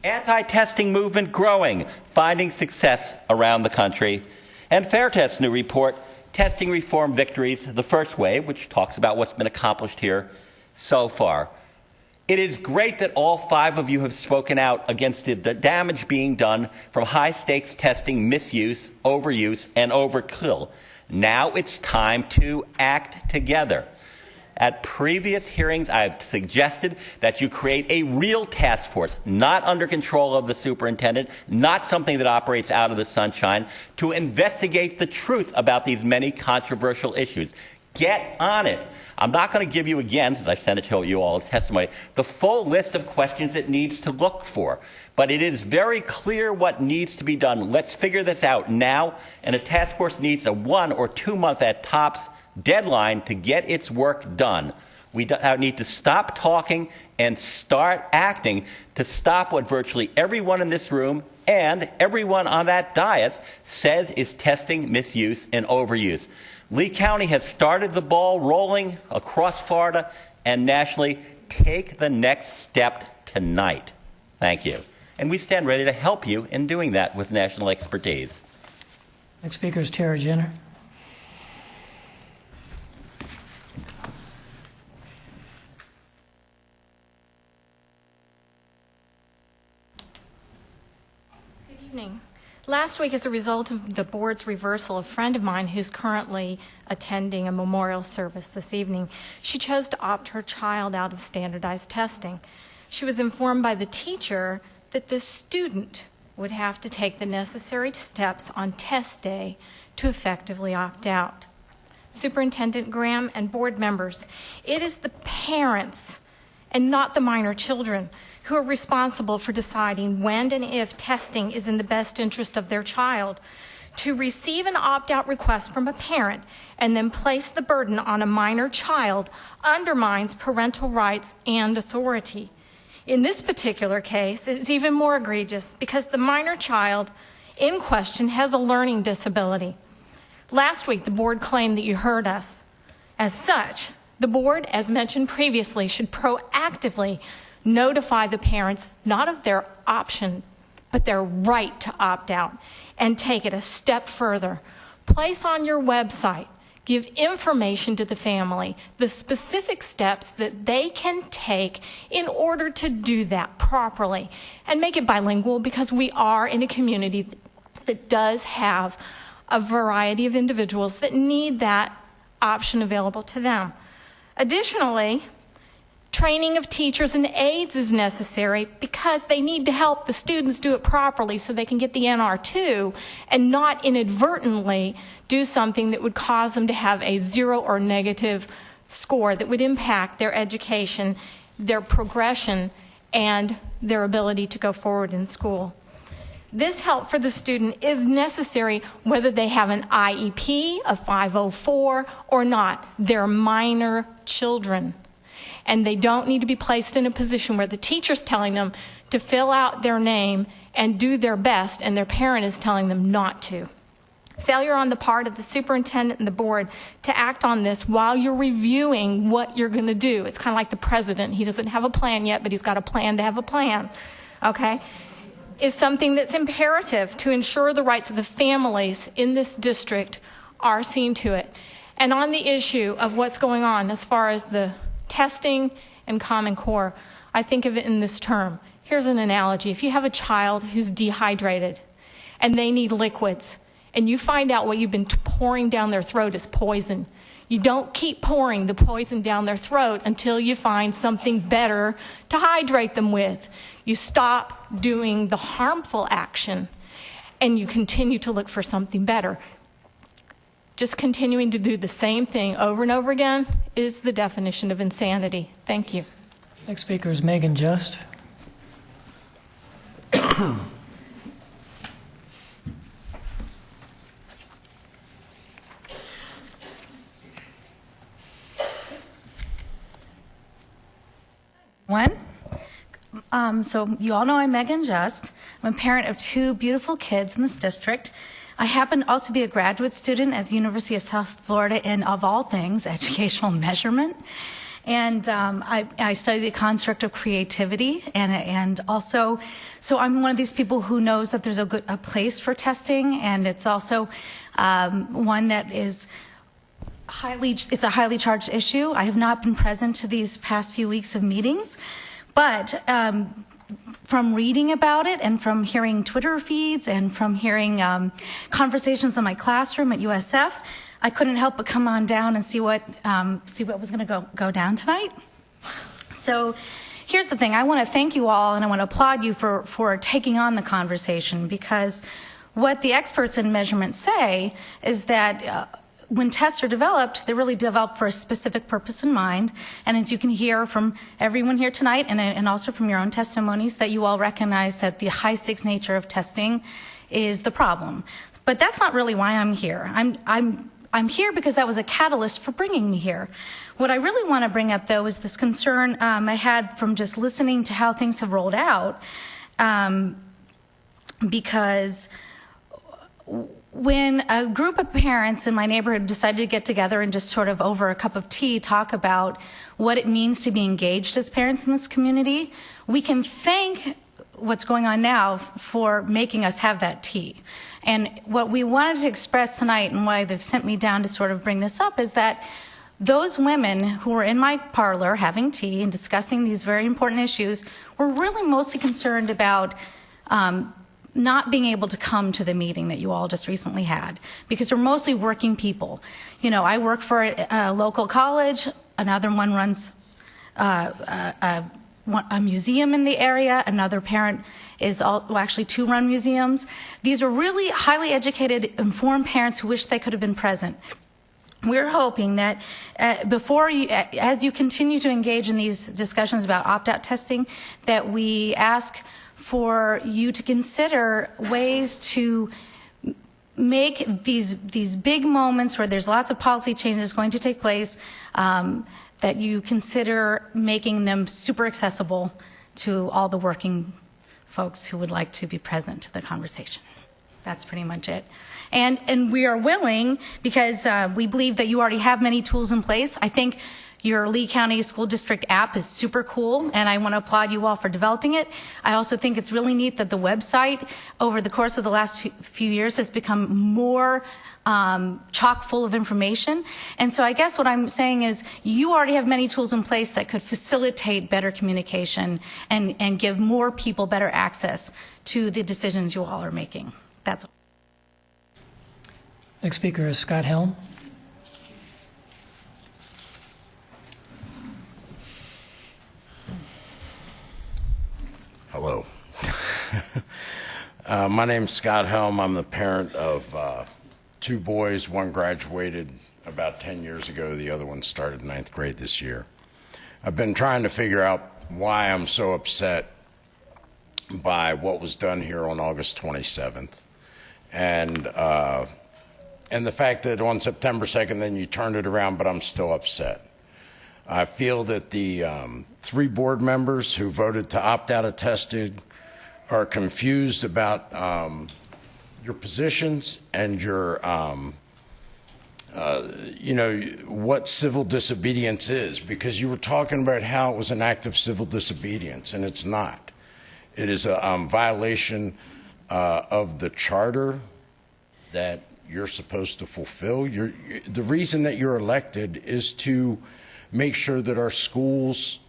Anti-testing movement growing, finding success around the country. And Fair Test's new report, Testing Reform Victories, the first wave, which talks about what's been accomplished here so far. It is great that all 5 of you have spoken out against the damage being done from high-stakes testing misuse, overuse, and overkill. Now it's time to act together. At previous hearings, I've suggested that you create a real task force, not under control of the superintendent, not something that operates out of the sunshine, to investigate the truth about these many controversial issues. Get on it. I'm not going to give you again, since I've sent it to you all as testimony, the full list of questions it needs to look for. But it is very clear what needs to be done. Let's figure this out now, and a task force needs a 1 or 2 month at tops deadline to get its work done. We need to stop talking and start acting to stop what virtually everyone in this room and everyone on that dais says is testing misuse and overuse. Lee County has started the ball rolling across Florida and nationally. Take the next step tonight. Thank you. And we stand ready to help you in doing that with national expertise. Next speaker is Tara Jenner. Last week, as a result of the board's reversal, a friend of mine who's currently attending a memorial service this evening, she chose to opt her child out of standardized testing. She was informed by the teacher that the student would have to take the necessary steps on test day to effectively opt out. Superintendent Graham and board members, it is the parents and not the minor children who are responsible for deciding when and if testing is in the best interest of their child. To receive an opt-out request from a parent and then place the burden on a minor child undermines parental rights and authority. In this particular case, it's even more egregious because the minor child in question has a learning disability. Last week, the board claimed that you heard us. As such, the board, as mentioned previously, should proactively notify the parents not of their option, but their right to opt out, and take it a step further. Place on your website, give information to the family, the specific steps that they can take in order to do that properly, and make it bilingual because we are in a community that does have a variety of individuals that need that option available to them. Additionally, training of teachers and aides is necessary because they need to help the students do it properly so they can get the NR2 and not inadvertently do something that would cause them to have a 0 or negative score that would impact their education, their progression, and their ability to go forward in school. This help for the student is necessary whether they have an IEP, a 504, or not. They're minor children. And they don't need to be placed in a position where the teacher's telling them to fill out their name and do their best, and their parent is telling them not to. Failure on the part of the superintendent and the board to act on this while you're reviewing what you're going to do. It's kind of like the president. He doesn't have a plan yet, but he's got a plan to have a plan, okay? Is something that's imperative to ensure the rights of the families in this district are seen to it. And on the issue of what's going on as far as the testing and Common Core, I think of it in this term. Here's an analogy. If you have a child who's dehydrated and they need liquids, and you find out what you've been pouring down their throat is poison, you don't keep pouring the poison down their throat until you find something better to hydrate them with. You stop doing the harmful action and you continue to look for something better. Just continuing to do the same thing over and over again is the definition of insanity. Thank you. Next speaker is Megan Just. So you all know I'm Megan Just. I'm a parent of 2 beautiful kids in this district. I happen to also be a graduate student at the University of South Florida in, of all things, educational measurement. And I study the construct of creativity, and also, so I'm one of these people who knows that there's a place for testing, and it's also one that is it's a highly charged issue. I have not been present to these past few weeks of meetings, but from reading about it and from hearing Twitter feeds and from hearing conversations in my classroom at USF, I couldn't help but come on down and see what was going to go down tonight. So here's the thing. I want to thank you all, and I want to applaud you for taking on the conversation, because what the experts in measurement say is that when tests are developed, they're really developed for a specific purpose in mind. And as you can hear from everyone here tonight, and also from your own testimonies, that you all recognize that the high-stakes nature of testing is the problem. But that's not really why I'm here. I'm here because that was a catalyst for bringing me here. What I really want to bring up, though, is this concern I had from just listening to how things have rolled out, because when a group of parents in my neighborhood decided to get together and just sort of over a cup of tea talk about what it means to be engaged as parents in this community, we can thank what's going on now for making us have that tea. And what we wanted to express tonight, and why they've sent me down to sort of bring this up, is that those women who were in my parlor having tea and discussing these very important issues were really mostly concerned about not being able to come to the meeting that you all just recently had, because we're mostly working people. You know, I work for a local college, another one runs a museum in the area, another parent is actually 2 run museums. These are really highly educated, informed parents who wish they could have been present. We're hoping that as you continue to engage in these discussions about opt-out testing, that we ask for you to consider ways to make these big moments where there's lots of policy changes going to take place, that you consider making them super accessible to all the working folks who would like to be present to the conversation. That's pretty much it. And we are willing, because we believe that you already have many tools in place. I think your Lee County School District app is super cool, and I want to applaud you all for developing it. I also think it's really neat that the website, over the course of the last few years, has become more chock full of information. And so I guess what I'm saying is you already have many tools in place that could facilitate better communication and give more people better access to the decisions you all are making. That's all. Next speaker is Scott Helm. Hello. My name's Scott Helm. I'm the parent of 2 boys. One graduated about 10 years ago. The other one started 9th grade this year. I've been trying to figure out why I'm so upset by what was done here on August 27th. And the fact that on September 2nd, then you turned it around, but I'm still upset. I feel that the 3 board members who voted to opt out of testing are confused about your positions and your, what civil disobedience is, because you were talking about how it was an act of civil disobedience, and it's not. It is a violation of the charter that you're supposed to fulfill. The reason that you're elected is to make sure that our schools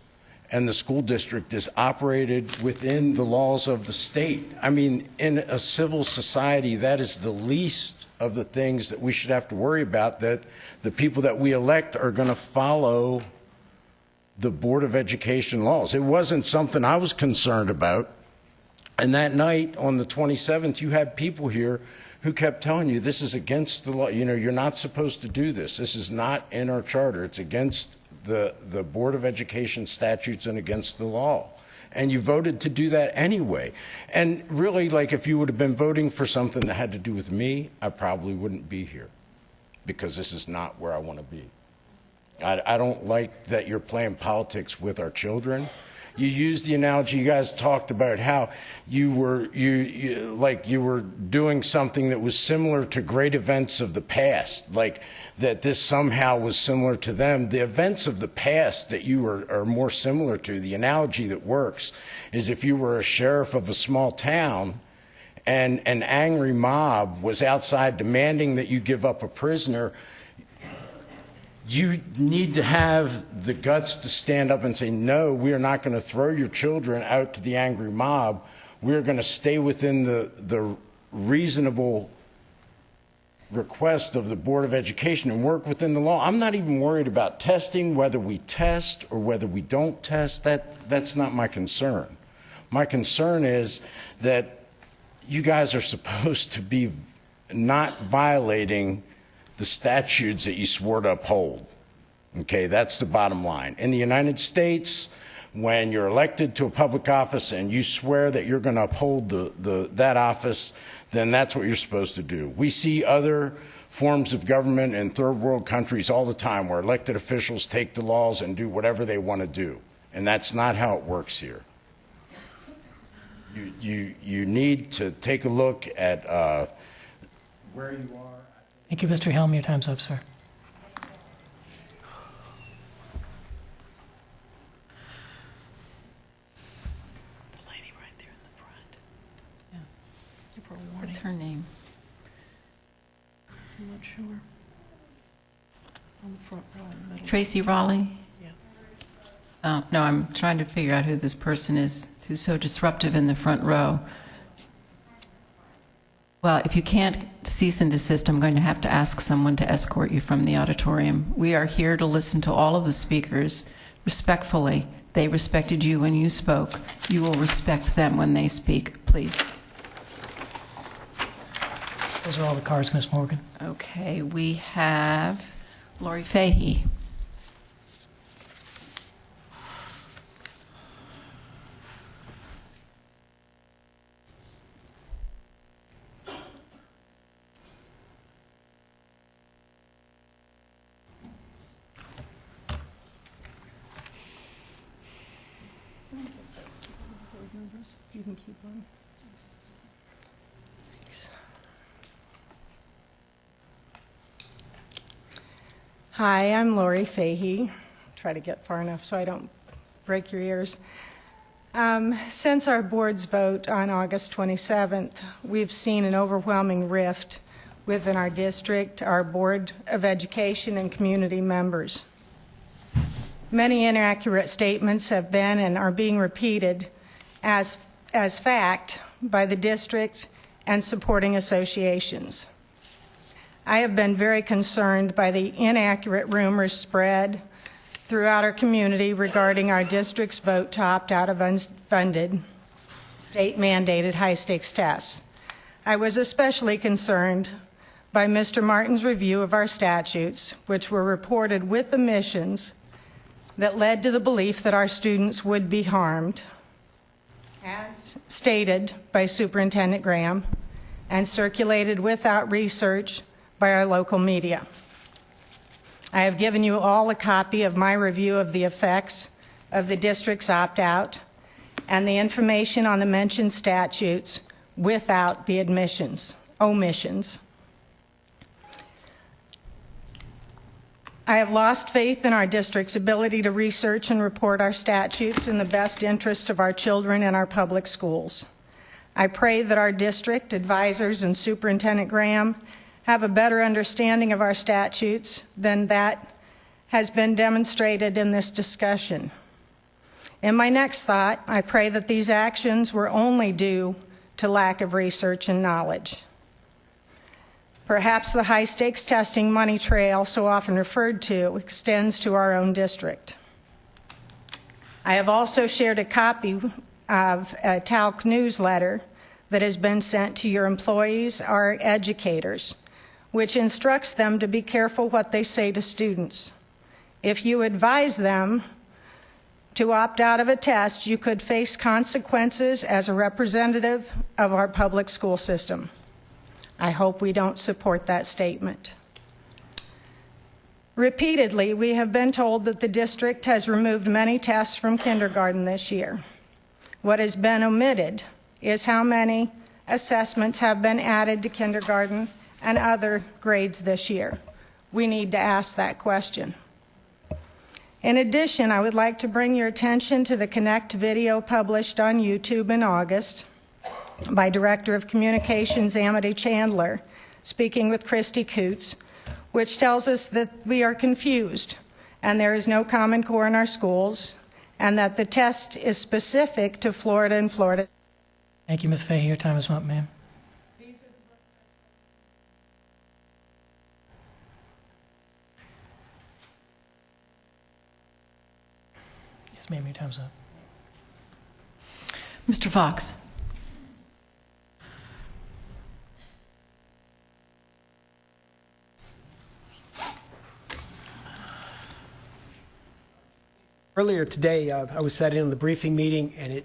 and the school district is operated within the laws of the state. I mean, in a civil society, that is the least of the things that we should have to worry about, that the people that we elect are going to follow the Board of Education laws. It wasn't something I was concerned about. And that night on the 27th, you had people here who kept telling you this is against the law. You know, you're not supposed to do this. This is not in our charter. It's against the Board of Education statutes and against the law. And you voted to do that anyway. And really, like, if you would have been voting for something that had to do with me, I probably wouldn't be here, because this is not where I want to be. I don't like that you're playing politics with our children. You used the analogy, you guys talked about how you were doing something that was similar to great events of the past, like that this somehow was similar to them. The events of the past that you are more similar to, the analogy that works, is if you were a sheriff of a small town and an angry mob was outside demanding that you give up a prisoner, you need to have the guts to stand up and say, no, we are not going to throw your children out to the angry mob. We're going to stay within the reasonable request of the Board of Education and work within the law. I'm not even worried about testing, whether we test or whether we don't test. That's not my concern. My concern is that you guys are supposed to be not violating the statutes that you swore to uphold. Okay, that's the bottom line. In the United States, when you're elected to a public office and you swear that you're going to uphold that office, then that's what you're supposed to do. We see other forms of government in third world countries all the time where elected officials take the laws and do whatever they want to do. And that's not how it works here. You need to take a look at where you are. Thank you, Mr. Helm. Your time's up, sir. What's her name? I'm not sure. On the front row in the middle. Tracy Raleigh? Yeah. No, I'm trying to figure out who this person is who's so disruptive in the front row. Well, if you can't cease and desist, I'm going to have to ask someone to escort you from the auditorium. We are here to listen to all of the speakers respectfully. They respected you when you spoke. You will respect them when they speak, please. Those are all the cards, Ms. Morgan. Okay, we have Lori Fahey. You can keep on. Thanks. Hi, I'm Lori Fahey. Try to get far enough so I don't break your ears. Since our board's vote on August 27th, we've seen an overwhelming rift within our district, our Board of Education, and community members. Many inaccurate statements have been and are being repeated as fact by the district and supporting associations. I have been very concerned by the inaccurate rumors spread throughout our community regarding our district's vote to opt out of unfunded, state-mandated high-stakes tests. I was especially concerned by Mr. Martin's review of our statutes, which were reported with omissions that led to the belief that our students would be harmed, as stated by Superintendent Graham, and circulated without research by our local media. I have given you all a copy of my review of the effects of the district's opt-out and the information on the mentioned statutes without the omissions. I have lost faith in our district's ability to research and report our statutes in the best interest of our children and our public schools. I pray that our district advisors and Superintendent Graham have a better understanding of our statutes than that has been demonstrated in this discussion. In my next thought, I pray that these actions were only due to lack of research and knowledge. Perhaps the high-stakes testing money trail so often referred to extends to our own district. I have also shared a copy of a TALC newsletter that has been sent to your employees, our educators, which instructs them to be careful what they say to students. If you advise them to opt out of a test, you could face consequences as a representative of our public school system. I hope we don't support that statement. Repeatedly, we have been told that the district has removed many tests from kindergarten this year. What has been omitted is how many assessments have been added to kindergarten and other grades this year. We need to ask that question. In addition, I would like to bring your attention to the Connect video published on YouTube in August by Director of Communications Amity Chandler, speaking with Christy Coots, which tells us that we are confused and there is no Common Core in our schools, and that the test is specific to Florida and Florida. Thank you, Ms. Fahey. Your time is up, ma'am. Yes, ma'am, your time's up. Mr. Fox. Earlier today, I was sat in on the briefing meeting, and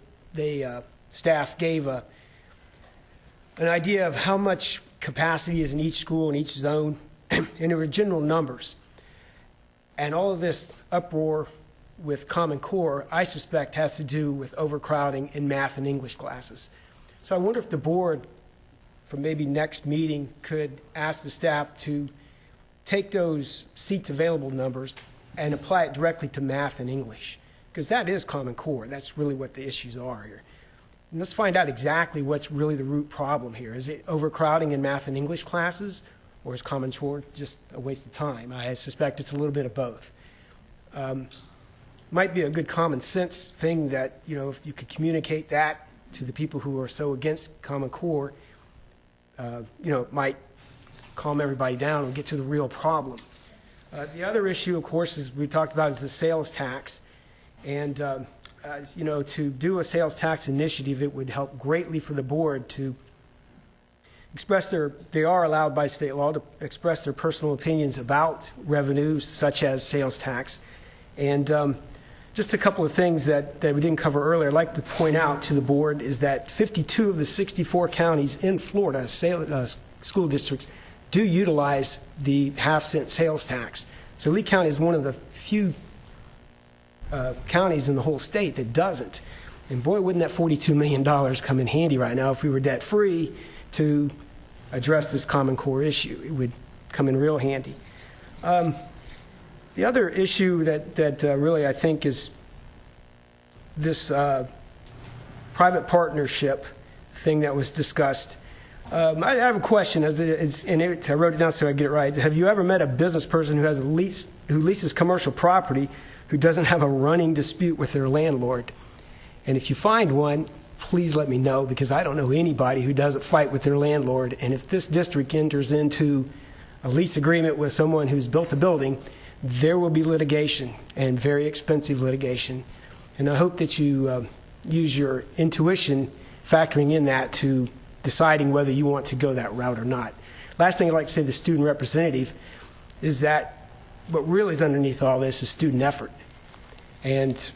staff gave an idea of how much capacity is in each school in each zone, and there were general numbers. And all of this uproar with Common Core, I suspect, has to do with overcrowding in math and English classes. So I wonder if the board, for maybe next meeting, could ask the staff to take those seats available numbers and apply it directly to math and English, because that is Common Core. That's really what the issues are here. And let's find out exactly what's really the root problem here. Is it overcrowding in math and English classes, or is Common Core just a waste of time? I suspect it's a little bit of both. Might be a good common sense thing that, if you could communicate that to the people who are so against Common Core, it might calm everybody down and get to the real problem. The other issue, of course, as we talked about, is the sales tax. And, to do a sales tax initiative, it would help greatly for the board to express they are allowed by state law to express their personal opinions about revenues, such as sales tax. And just a couple of things that we didn't cover earlier, I'd like to point out to the board is that 52 of the 64 counties in Florida, school districts, do utilize the half-cent sales tax. So Lee County is one of the few counties in the whole state that doesn't. And boy, wouldn't that $42 million come in handy right now if we were debt-free to address this Common Core issue. It would come in real handy. The other issue that really I think is this private partnership thing that was discussed. I have a question, I wrote it down so I get it right. Have you ever met a business person who leases commercial property who doesn't have a running dispute with their landlord? And if you find one, please let me know, because I don't know anybody who doesn't fight with their landlord. And if this district enters into a lease agreement with someone who's built a building, there will be litigation, and very expensive litigation. And I hope that you use your intuition factoring in that to deciding whether you want to go that route or not. Last thing I'd like to say to the student representative is that what really is underneath all this is student effort. And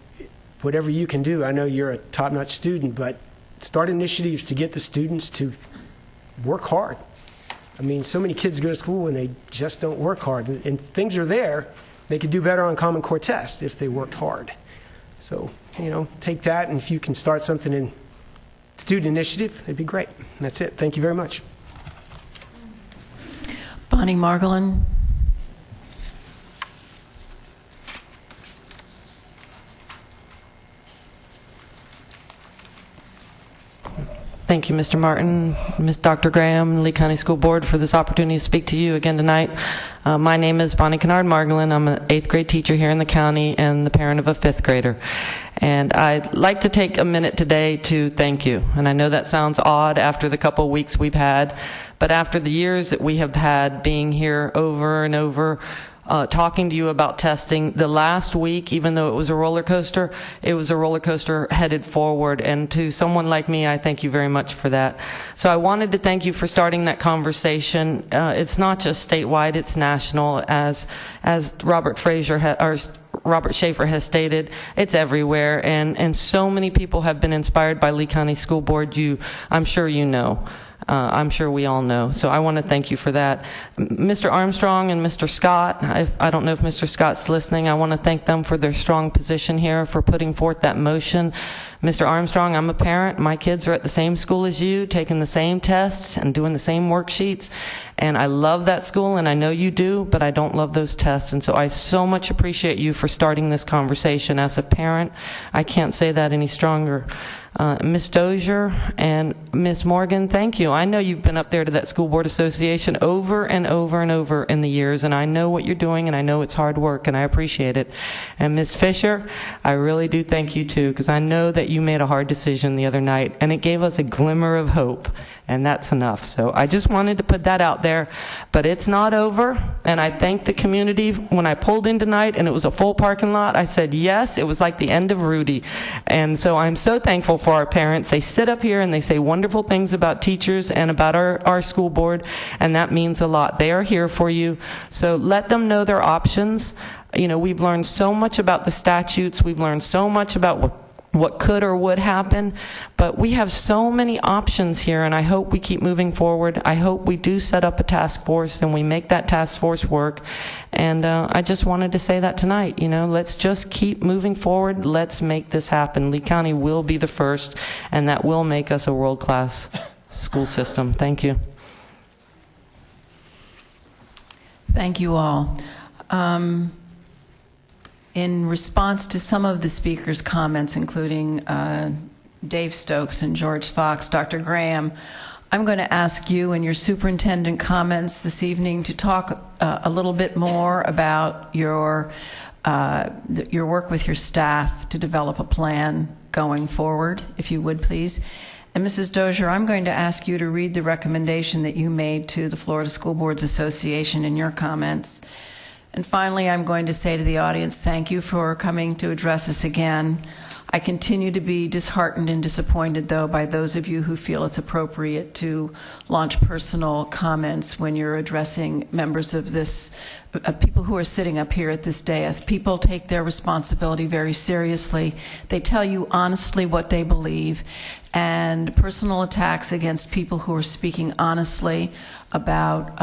whatever you can do, I know you're a top-notch student, but start initiatives to get the students to work hard. I mean, so many kids go to school and they just don't work hard. And things are there. They could do better on Common Core tests if they worked hard. So, take that, and if you can start something in student initiative, it'd be great. That's it. Thank you very much. Bonnie Margolin. Thank you, Mr. Martin, Ms. Dr. Graham, Lee County School Board, for this opportunity to speak to you again tonight. My name is Bonnie Kennard Margolin. I'm an 8th grade teacher here in the county and the parent of a 5th grader. And I'd like to take a minute today to thank you. And I know that sounds odd after the couple weeks we've had, but after the years that we have had being here over and over, talking to you about testing. The last week, even though it was a roller coaster headed forward. And to someone like me, I thank you very much for that. So I wanted to thank you for starting that conversation. It's not just statewide, it's national. As Robert Schaefer has stated, it's everywhere. And so many people have been inspired by Lee County School Board. I'm sure you know. I'm sure we all know. So I want to thank you for that. Mr. Armstrong and Mr. Scott, I don't know if Mr. Scott's listening. I want to thank them for their strong position here, for putting forth that motion. Mr. Armstrong, I'm a parent. My kids are at the same school as you, taking the same tests and doing the same worksheets. And I love that school, and I know you do, but I don't love those tests. And so I so much appreciate you for starting this conversation. As a parent, I can't say that any stronger. Ms. Dozier and Ms. Morgan, thank you. I know you've been up there to that School Board Association over and over and over in the years, and I know what you're doing, and I know it's hard work, and I appreciate it. And Ms. Fisher, I really do thank you too, because I know that you made a hard decision the other night, and it gave us a glimmer of hope, and that's enough. So I just wanted to put that out there, but it's not over, and I thank the community. When I pulled in tonight and it was a full parking lot, I said yes. It was like the end of Rudy. And so I'm so thankful for our parents. They sit up here and they say wonderful things about teachers and about our school board, and that means a lot. They are here for you. So let them know their options. You know, we've learned so much about the statutes. We've learned so much about what could or would happen, but we have so many options here, and I hope we keep moving forward. I hope we do set up a task force and we make that task force work, and I just wanted to say that tonight. You know, let's just keep moving forward. Let's make this happen. Lee County will be the first, and that will make us a world-class school system. Thank you. Thank you all. In response to some of the speakers' comments, including Dave Stokes and George Fox, Dr. Graham, I'm going to ask you in your superintendent comments this evening to talk a little bit more about your work with your staff to develop a plan going forward, if you would please. And Mrs. Dozier, I'm going to ask you to read the recommendation that you made to the Florida School Boards Association in your comments. And finally, I'm going to say to the audience, thank you for coming to address us again. I continue to be disheartened and disappointed, though, by those of you who feel it's appropriate to launch personal comments when you're addressing members of this, people who are sitting up here at this dais. People take their responsibility very seriously. They tell you honestly what they believe, and personal attacks against people who are speaking honestly about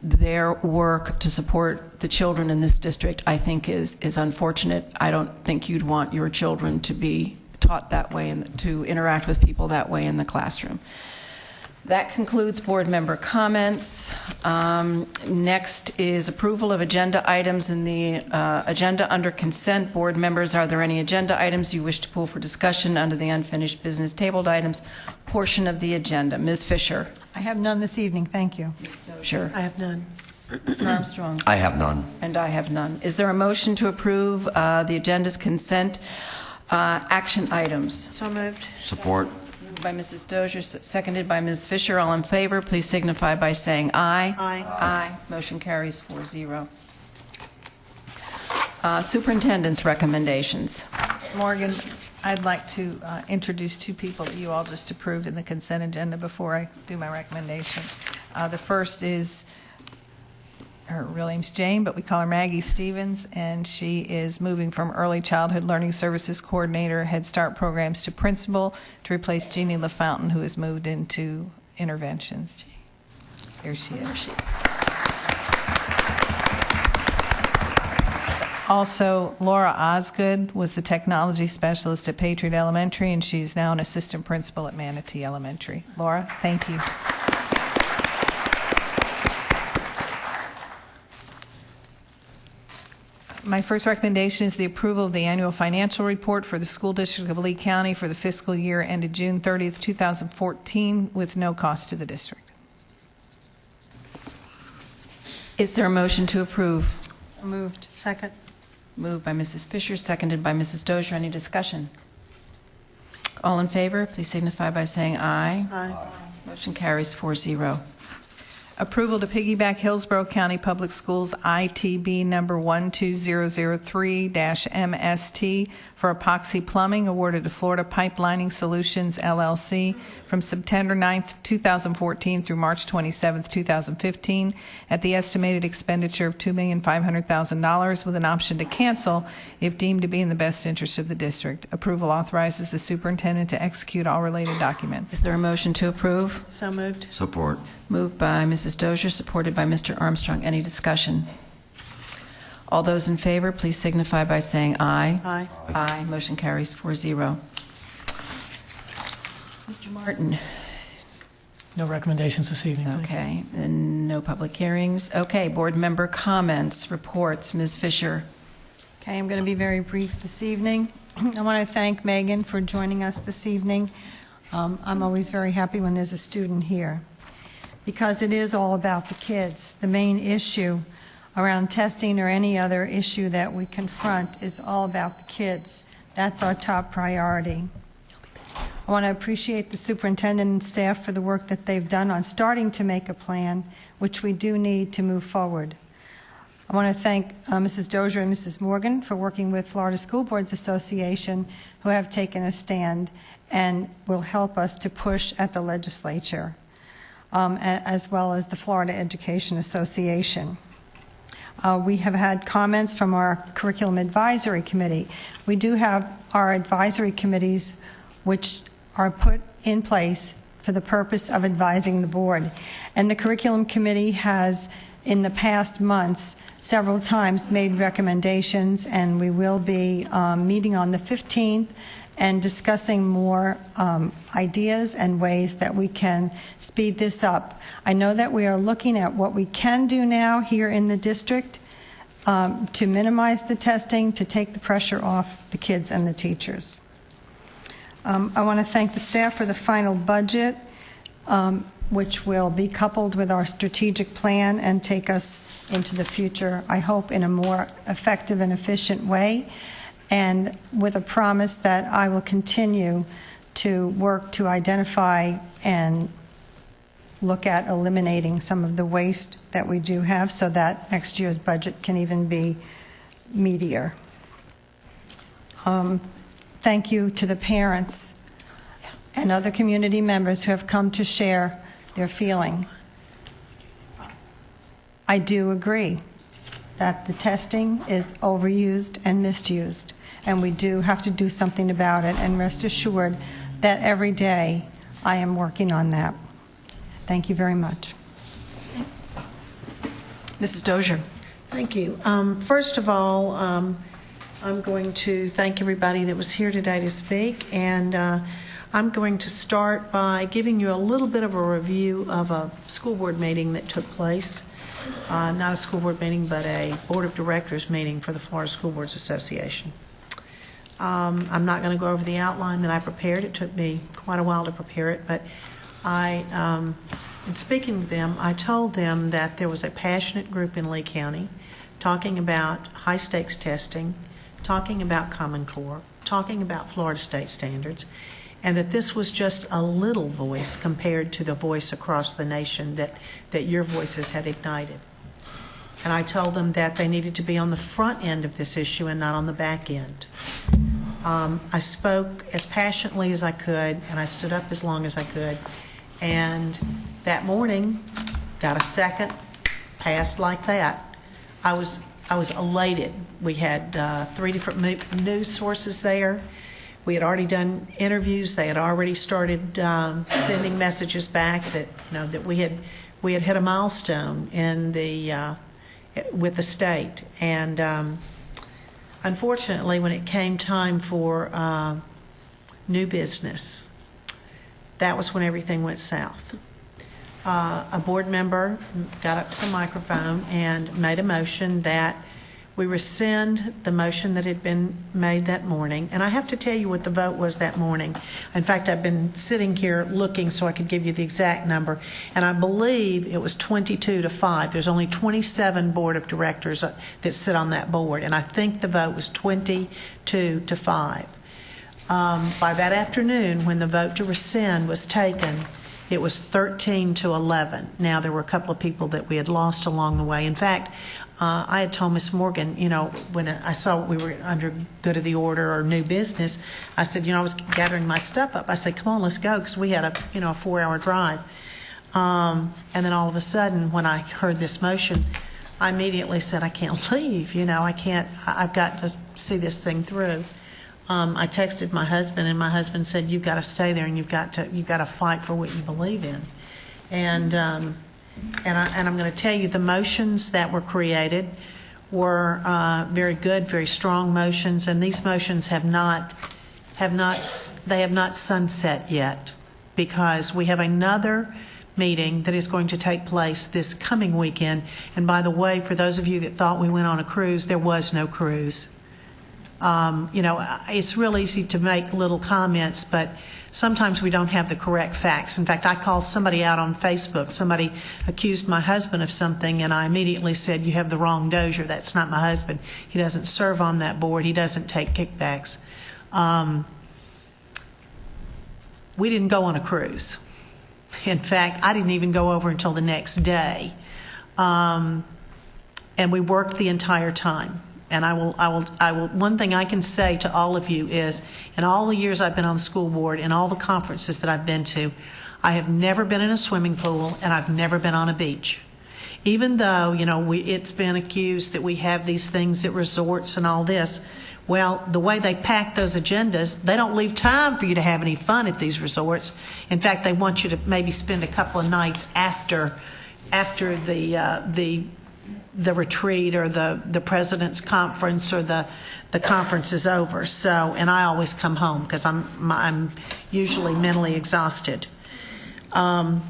their work to support the children in this district, I think is unfortunate. I don't think you'd want your children to be taught that way and to interact with people that way in the classroom. That concludes board member comments. Next is approval of agenda items in the agenda under consent. Board members, are there any agenda items you wish to pull for discussion under the unfinished business tabled items portion of the agenda? Ms. Fisher. I have none this evening, thank you. Sure. I have none. Mr. Armstrong. I have none. And I have none. Is there a motion to approve the agenda's consent action items? So moved. Support. Moved by Mrs. Dozier, seconded by Ms. Fisher. All in favor, please signify by saying aye. Aye. Aye. Motion carries 4-0. Superintendent's recommendations. Morgan, I'd like to introduce two people that you all just approved in the consent agenda before I do my recommendation. The first is, her real name's Jane, but we call her Maggie Stevens, and she is moving from Early Childhood Learning Services Coordinator, Head Start Programs, to Principal to replace Jeannie LaFountain, who has moved into Interventions. Here she is. There she is. Also, Laura Osgood was the technology specialist at Patriot Elementary, and she's now an assistant principal at Manatee Elementary. Laura, thank you. My first recommendation is the approval of the annual financial report for the School District of Lee County for the fiscal year ended June 30th, 2014, with no cost to the district. Is there a motion to approve? So moved. Second. Moved by Mrs. Fisher, seconded by Mrs. Dozier. Any discussion? All in favor, please signify by saying aye. Aye. Motion carries 4-0. Approval to piggyback Hillsborough County Public Schools ITB number 12003-MST for epoxy plumbing awarded to Florida Pipelining Solutions, LLC from September 9th, 2014 through March 27th, 2015 at the estimated expenditure of $2,500,000 with an option to cancel if deemed to be in the best interest of the district. Approval authorizes the superintendent to execute all related documents. Is there a motion to approve? So moved. Support. Moved by Mrs. Dozier, supported by Mr. Armstrong. Any discussion? All those in favor, please signify by saying aye. Aye. Aye. Motion carries 4-0. Mr. Martin. No recommendations this evening. Okay. And no public hearings. Okay. Board member comments, reports. Ms. Fisher. Okay, I'm going to be very brief this evening. I want to thank Megan for joining us this evening. I'm always very happy when there's a student here because it is all about the kids. The main issue around testing or any other issue that we confront is all about the kids. That's our top priority. I want to appreciate the superintendent and staff for the work that they've done on starting to make a plan, which we do need to move forward. I want to thank Mrs. Dozier and Mrs. Morgan for working with Florida School Boards Association, who have taken a stand and will help us to push at the legislature, as well as the Florida Education Association. We have had comments from our Curriculum Advisory Committee. We do have our advisory committees which are put in place for the purpose of advising the board. And the Curriculum Committee has, in the past months, several times made recommendations, and we will be meeting on the 15th and discussing more ideas and ways that we can speed this up. I know that we are looking at what we can do now here in the district to minimize the testing, to take the pressure off the kids and the teachers. I want to thank the staff for the final budget, which will be coupled with our strategic plan and take us into the future, I hope, in a more effective and efficient way, and with a promise that I will continue to work to identify and look at eliminating some of the waste that we do have so that next year's budget can even be meatier. Thank you to the parents and other community members who have come to share their feeling. I do agree that the testing is overused and misused, and we do have to do something about it, and rest assured that every day I am working on that. Thank you very much. Mrs. Dozier. Thank you. First of all, I'm going to thank everybody that was here today to speak, and I'm going to start by giving you a little bit of a review of a school board meeting that took place. Not a school board meeting, but a board of directors meeting for the Florida School Boards Association. I'm not going to go over the outline that I prepared. It took me quite a while to prepare it, but in speaking to them, I told them that there was a passionate group in Lee County talking about high-stakes testing, talking about Common Core, talking about Florida state standards, and that this was just a little voice compared to the voice across the nation that your voices had ignited. And I told them that they needed to be on the front end of this issue and not on the back end. I spoke as passionately as I could, and I stood up as long as I could. And that morning, got a second, passed like that. I was elated. We had 3 different news sources there. We had already done interviews. They had already started sending messages back that that we had hit a milestone in with the state. And unfortunately, when it came time for new business, that was when everything went south. A board member got up to the microphone and made a motion that we rescind the motion that had been made that morning. And I have to tell you what the vote was that morning. In fact, I've been sitting here looking so I could give you the exact number. And I believe it was 22-5. There's only 27 board of directors that sit on that board. And I think the vote was 22-5. By that afternoon, when the vote to rescind was taken, it was 13-11. Now, there were a couple of people that we had lost along the way. In fact, I had told Ms. Morgan, when I saw we were under good of the order or new business, I said, I was gathering my stuff up. I said, come on, let's go, because we had a 4-hour drive. And then all of a sudden, when I heard this motion, I immediately said, I can't leave. I've got to see this thing through. I texted my husband, and my husband said, "You've got to stay there, and you've got to fight for what you believe in." And I'm going to tell you, the motions that were created were very good, very strong motions, and these motions have not sunset yet, because we have another meeting that is going to take place this coming weekend. And by the way, for those of you that thought we went on a cruise, there was no cruise. It's real easy to make little comments, but sometimes we don't have the correct facts. In fact, I called somebody out on Facebook. Somebody accused my husband of something, and I immediately said, "You have the wrong Dozier. That's not my husband. He doesn't serve on that board. He doesn't take kickbacks." We didn't go on a cruise. In fact, I didn't even go over until the next day. And we worked the entire time. And I will. One thing I can say to all of you is, in all the years I've been on the school board and all the conferences that I've been to, I have never been in a swimming pool and I've never been on a beach. Even though, it's been accused that we have these things at resorts and all this. Well, the way they pack those agendas, they don't leave time for you to have any fun at these resorts. In fact, they want you to maybe spend a couple of nights after the retreat or the president's conference or the conference is over. So, and I always come home because I'm usually mentally exhausted. But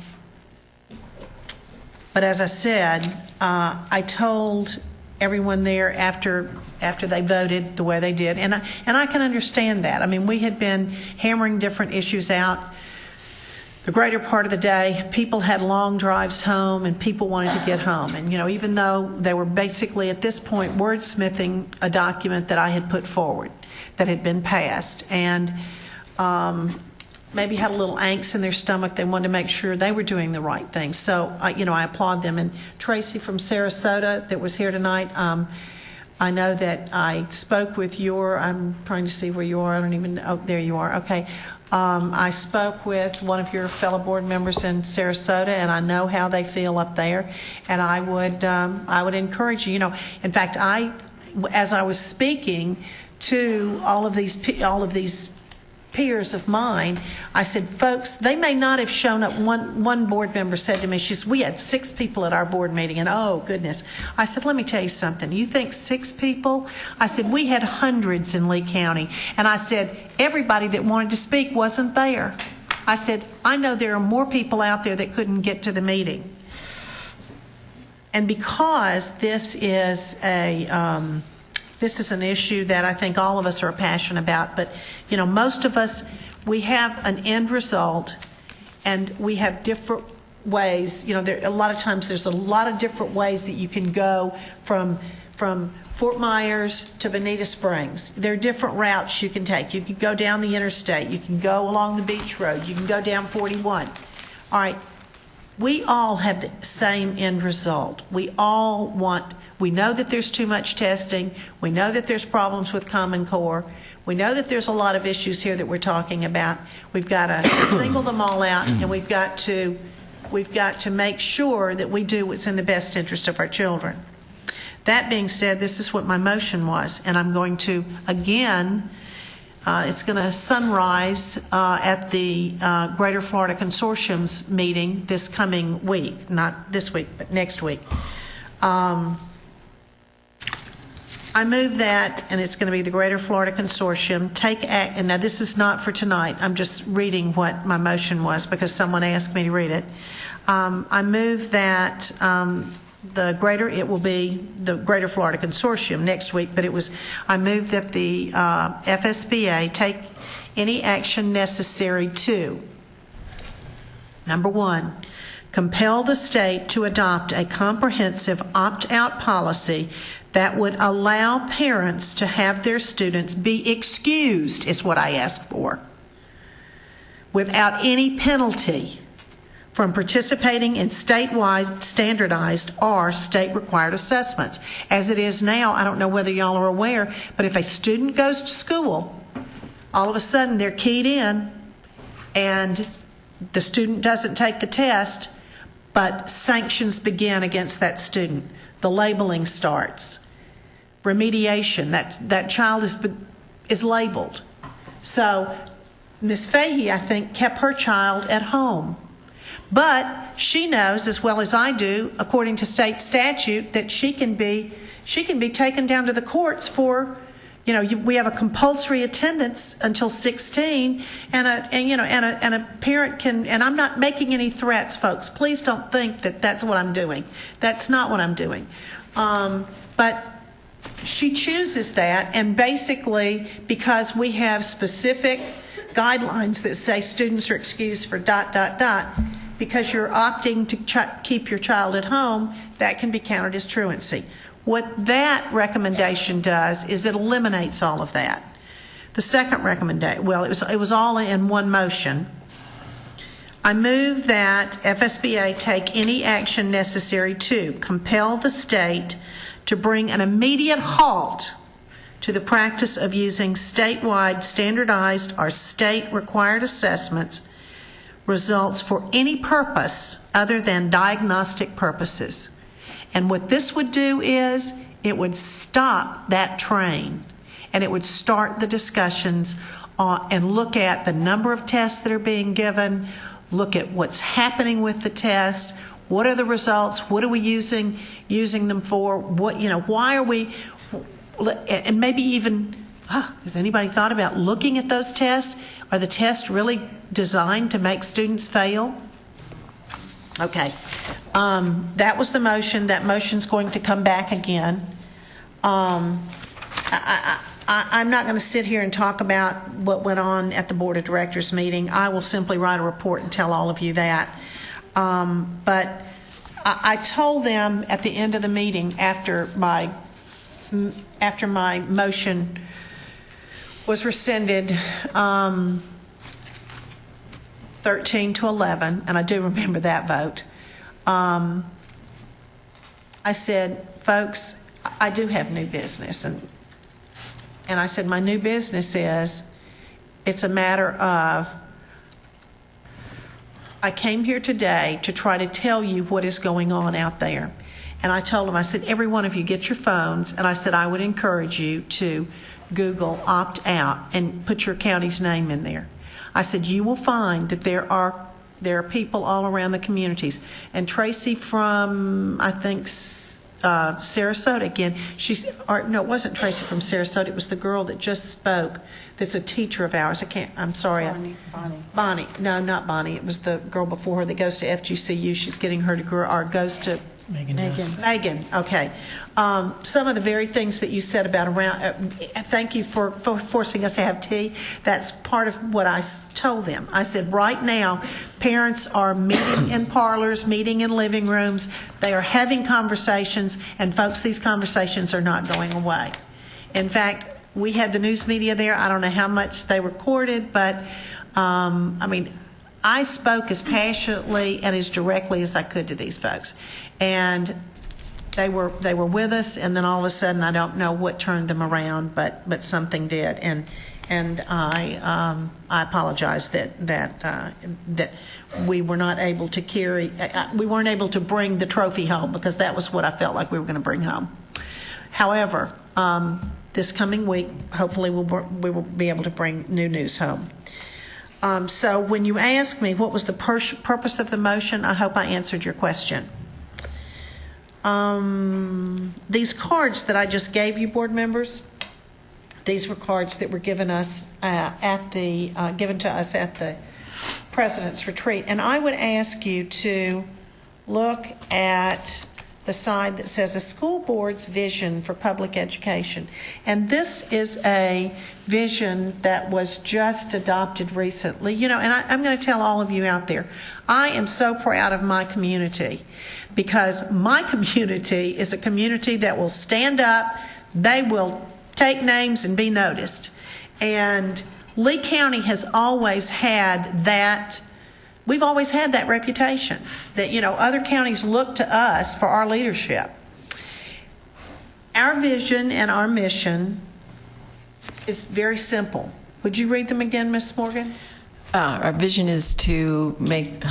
as I said, I told everyone there after they voted the way they did, and I can understand that. I mean, we had been hammering different issues out the greater part of the day. People had long drives home, and people wanted to get home. And even though they were basically at this point wordsmithing a document that I had put forward that had been passed, and maybe had a little angst in their stomach, they wanted to make sure they were doing the right thing. So I applaud them. And Tracy from Sarasota that was here tonight, I know that I spoke with I'm trying to see where you are. I don't even know. Oh, there you are. Okay. I spoke with one of your fellow board members in Sarasota, and I know how they feel up there. And I would encourage you. In fact, as I was speaking to all of these peers of mine, I said, folks, they may not have shown up. One board member said to me, we had 6 people at our board meeting, and oh, goodness. I said, let me tell you something. You think 6 people? I said, we had hundreds in Lee County. And I said, everybody that wanted to speak wasn't there. I said, I know there are more people out there that couldn't get to the meeting. And because this is an issue that I think all of us are passionate about, but most of us, we have an end result, and we have different ways. A lot of times there's a lot of different ways that you can go from Fort Myers to Bonita Springs. There are different routes you can take. You can go down the interstate. You can go along the beach road. You can go down 41. All right. We all have the same end result. We know that there's too much testing. We know that there's problems with Common Core. We know that there's a lot of issues here that we're talking about. We've got to single them all out, and we've got to make sure that we do what's in the best interest of our children. That being said, this is what my motion was, and I'm going to, again, it's going to sunrise at the Greater Florida Consortium's meeting this coming week. Not this week, but next week. I move that, and it's going to be the Greater Florida Consortium, and now this is not for tonight. I'm just reading what my motion was because someone asked me to read it. I move that it will be the Greater Florida Consortium next week, but I move that the FSBA take any action necessary to, number 1, compel the state to adopt a comprehensive opt-out policy that would allow parents to have their students be excused, is what I asked for, without any penalty from participating in statewide standardized or state-required assessments. As it is now, I don't know whether y'all are aware, but if a student goes to school, all of a sudden they're keyed in and the student doesn't take the test, but sanctions begin against that student. The labeling starts. Remediation, that child is labeled. So Ms. Fahey, I think, kept her child at home. But she knows, as well as I do, according to state statute, that she can be taken down to the courts for, we have a compulsory attendance until 16, and a parent can. And I'm not making any threats, folks. Please don't think that that's what I'm doing. That's not what I'm doing. But she chooses that, and basically, because we have specific guidelines that say students are excused for ... because you're opting to keep your child at home, that can be counted as truancy. What that recommendation does is it eliminates all of that. The second recommendation, well, it was all in one motion. I move that FSBA take any action necessary to compel the state to bring an immediate halt to the practice of using statewide standardized or state-required assessments results for any purpose other than diagnostic purposes. And what this would do is it would stop that train, and it would start the discussions and look at the number of tests that are being given, look at what's happening with the test, what are the results, what are we using them for, why are we, and maybe even, has anybody thought about looking at those tests? Are the tests really designed to make students fail? Okay. That was the motion. That motion's going to come back again. I'm not going to sit here and talk about what went on at the Board of Directors meeting. I will simply write a report and tell all of you that. But I told them at the end of the meeting after my motion was rescinded 13-11, and I do remember that vote. I said, folks, I do have new business. And I said, my new business is, it's a matter of, I came here today to try to tell you what is going on out there. And I told them, I said, every one of you get your phones, and I said, I would encourage you to Google opt out and put your county's name in there. I said, you will find that there are people all around the communities. And Tracy from, I think, Sarasota again, no, it wasn't Tracy from Sarasota, it was the girl that just spoke that's a teacher of ours. I'm sorry. Bonnie. No, not Bonnie. It was the girl before her that goes to FGCU. She's getting her degree, or goes to Megan. Okay. Some of the very things that you said about thank you for forcing us to have tea. That's part of what I told them. I said, right now, parents are meeting in parlors, meeting in living rooms. They are having conversations, and folks, these conversations are not going away. In fact, we had the news media there. I don't know how much they recorded, but I spoke as passionately and as directly as I could to these folks. And they were with us, and then all of a sudden, I don't know what turned them around, but something did. And I apologize that we were not able to we weren't able to bring the trophy home, because that was what I felt like we were going to bring home. However, this coming week, hopefully we will be able to bring new news home. So when you ask me what was the purpose of the motion, I hope I answered your question. These cards that I just gave you, board members, these were cards that were given us given to us at the President's Retreat, and I would ask you to look at the side that says a school board's vision for public education. And this is a vision that was just adopted recently. And I'm going to tell all of you out there, I am so proud of my community, because my community is a community that will stand up, they will take names and be noticed. And Lee County has always had that. We've always had that reputation that, other counties look to us for our leadership. Our vision and our mission is very simple. Would you read them again, Ms. Morgan? Our vision is to make,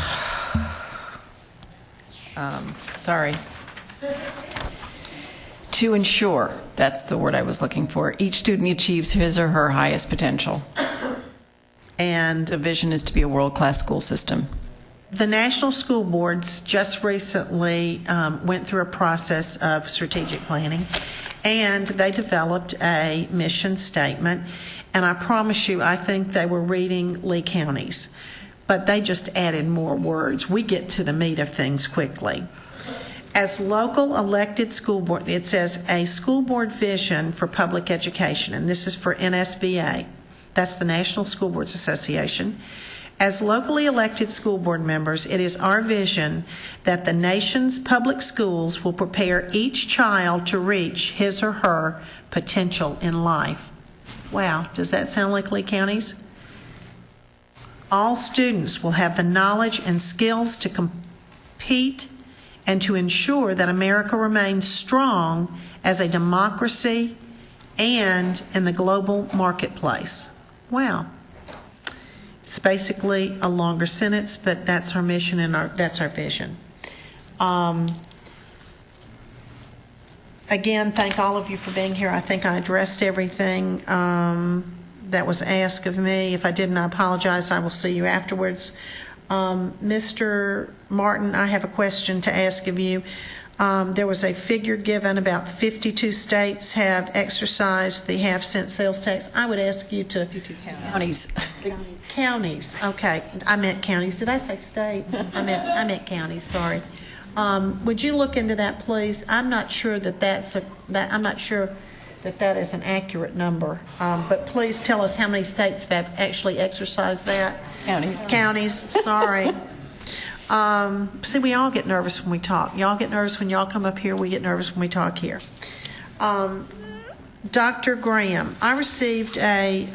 to ensure, that's the word I was looking for, each student achieves his or her highest potential. And the vision is to be a world-class school system. The national school boards just recently went through a process of strategic planning, and they developed a mission statement. And I promise you, I think they were reading Lee County's, but they just added more words. We get to the meat of things quickly. As local elected school board, it says a school board vision for public education, and this is for NSBA. That's the National School Boards Association. As locally elected school board members, it is our vision that the nation's public schools will prepare each child to reach his or her potential in life. Wow, does that sound like Lee County's? All students will have the knowledge and skills to compete and to ensure that America remains strong as a democracy and in the global marketplace. Wow. It's basically a longer sentence, but that's our mission and that's our vision. Again, thank all of you for being here. I think I addressed everything that was asked of me. If I didn't, I apologize. I will see you afterwards. Mr. Martin, I have a question to ask of you. There was a figure given about 52 states have exercised the half-cent sales tax. I would ask you to... 52 counties. Counties. Okay. I meant counties. Did I say states? I meant counties. Sorry. Would you look into that, please? I'm not sure that that is an accurate number. But please tell us how many states have actually exercised that. Counties. Counties. Sorry. See, we all get nervous when we talk. Y'all get nervous when y'all come up here. We get nervous when we talk here. Dr. Graham, I received a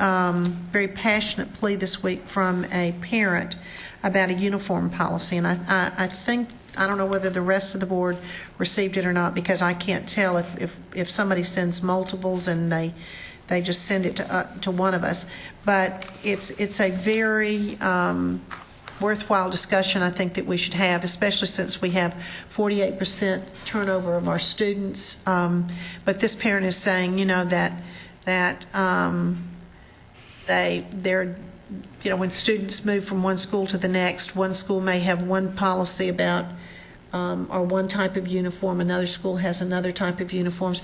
very passionate plea this week from a parent about a uniform policy, and I think, I don't know whether the rest of the board received it or not, because I can't tell if somebody sends multiples and they just send it to one of us. But it's a very worthwhile discussion I think that we should have, especially since we have 48% turnover of our students. But this parent is saying, that they're, when students move from one school to the next, one school may have one policy about or one type of uniform, another school has another type of uniforms.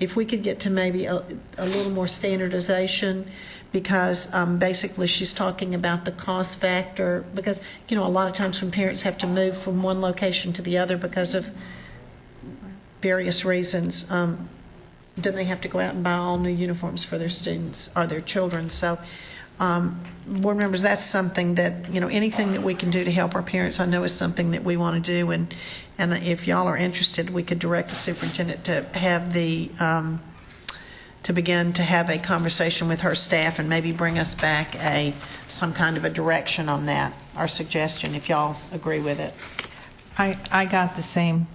If we could get to maybe a little more standardization, because basically she's talking about the cost factor, because a lot of times when parents have to move from one location to the other because of various reasons, then they have to go out and buy all new uniforms for their students or their children. So board members, that's something that, anything that we can do to help our parents, I know is something that we want to do, and if y'all are interested, we could direct the superintendent to have to begin to have a conversation with her staff and maybe bring us back some kind of a direction on that, our suggestion, if y'all agree with it. I got the same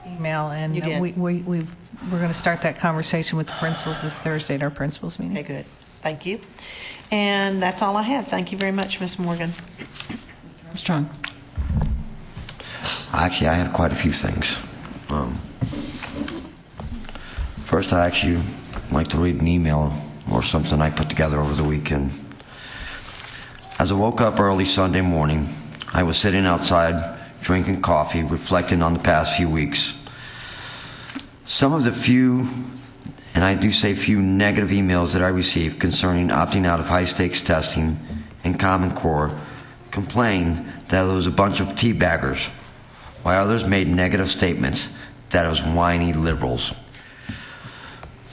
email, and You did? we're going to start that conversation with the principals this Thursday at our principals meeting. Okay, good. Thank you. And that's all I have. Thank you very much, Ms. Morgan. Armstrong. Actually, I have quite a few things. First, I actually like to read an email or something I put together over the weekend. As I woke up early Sunday morning, I was sitting outside drinking coffee, reflecting on the past few weeks. Some of the few, and I do say few, negative emails that I received concerning opting out of high-stakes testing and Common Core complained that it was a bunch of teabaggers, while others made negative statements that it was whiny liberals.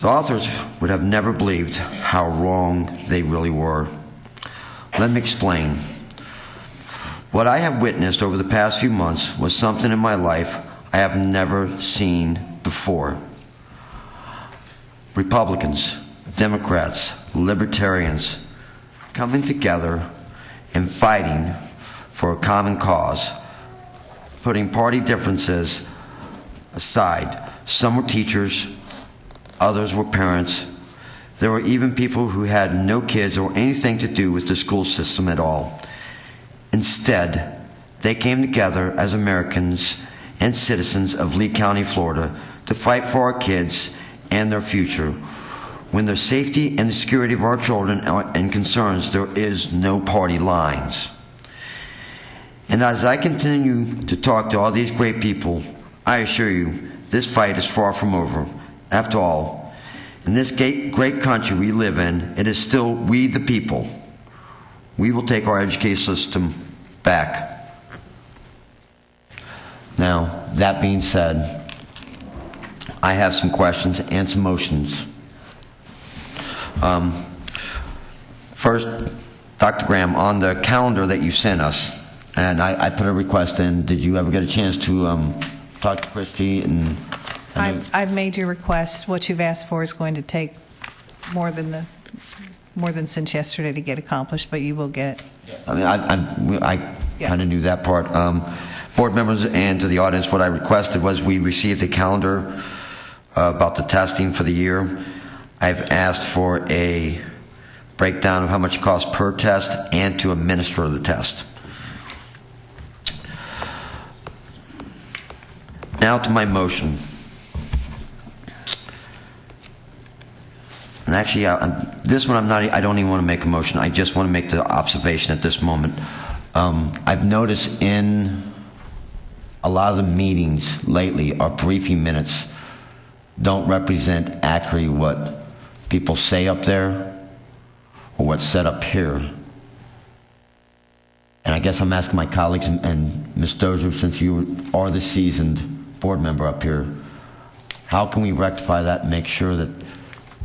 The authors would have never believed how wrong they really were. Let me explain. What I have witnessed over the past few months was something in my life I have never seen before. Republicans, Democrats, Libertarians coming together and fighting for a common cause, putting party differences aside. Some were teachers, others were parents. There were even people who had no kids or anything to do with the school system at all. Instead, they came together as Americans and citizens of Lee County, Florida, to fight for our kids and their future. When the safety and the security of our children and concerns, there is no party lines. And as I continue to talk to all these great people, I assure you, this fight is far from over. After all, in this great country we live in, it is still we the people. We will take our education system back. Now, that being said, I have some questions and some motions. First, Dr. Graham, on the calendar that you sent us, and I put a request in, did you ever get a chance to talk to Christy? And I've made your request. What you've asked for is going to take more than since yesterday to get accomplished, but you will get it. I mean, I kind of knew that part. Board members and to the audience, what I requested was we received a calendar about the testing for the year. I've asked for a breakdown of how much it costs per test and to administer the test. Now to my motion. And actually, this one I don't even want to make a motion. I just want to make the observation at this moment. I've noticed in a lot of the meetings lately, our briefing minutes don't represent accurately what people say up there or what's said up here. And I guess I'm asking my colleagues and Ms. Dozier, since you are the seasoned board member up here, how can we rectify that and make sure that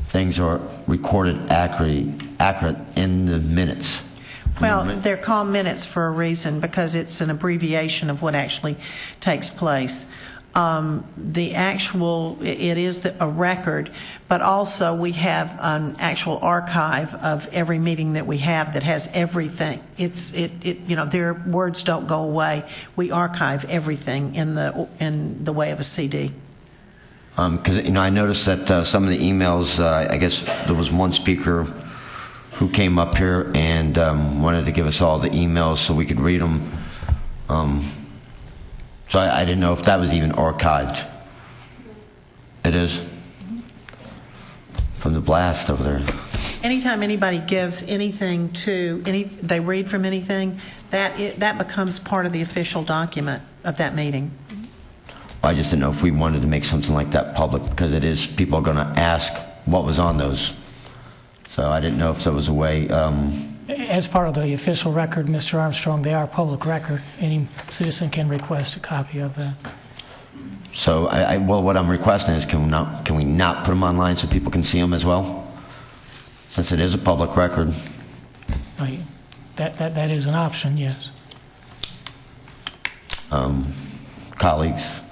things are recorded accurate in the minutes? Well, they're called minutes for a reason, because it's an abbreviation of what actually takes place. The actual, it is a record, but also we have an actual archive of every meeting that we have that has everything. Their words don't go away. We archive everything in the way of a CD. Because I noticed that some of the emails, I guess there was one speaker who came up here and wanted to give us all the emails so we could read them. So I didn't know if that was even archived. It is? From the blast over there. Anytime anybody gives anything they read from anything, that becomes part of the official document of that meeting. I just didn't know if we wanted to make something like that public, because it is, people are going to ask what was on those. So I didn't know if there was a way. As part of the official record, Mr. Armstrong, they are public record. Any citizen can request a copy of that. So, well, what I'm requesting is can we not put them online so people can see them as well? Since it is a public record. That is an option, yes. Colleagues?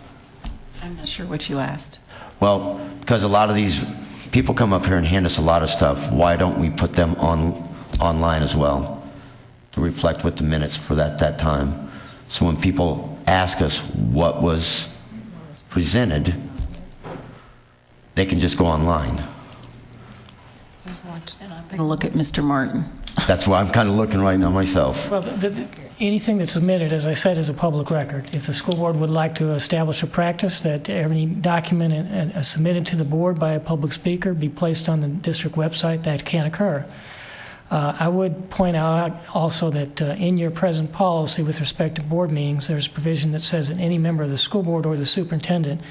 I'm not sure what you asked. Well, because a lot of these people come up here and hand us a lot of stuff. Why don't we put them online as well to reflect with the minutes for that time? So when people ask us what was presented, they can just go online. And I'm going to look at Mr. Martin. That's why I'm kind of looking right now myself. Well, anything that's submitted, as I said, is a public record. If the school board would like to establish a practice that every document submitted to the board by a public speaker be placed on the district website, that can occur. I would point out also that in your present policy with respect to board meetings, there's a provision that says that any member of the school board or the superintendent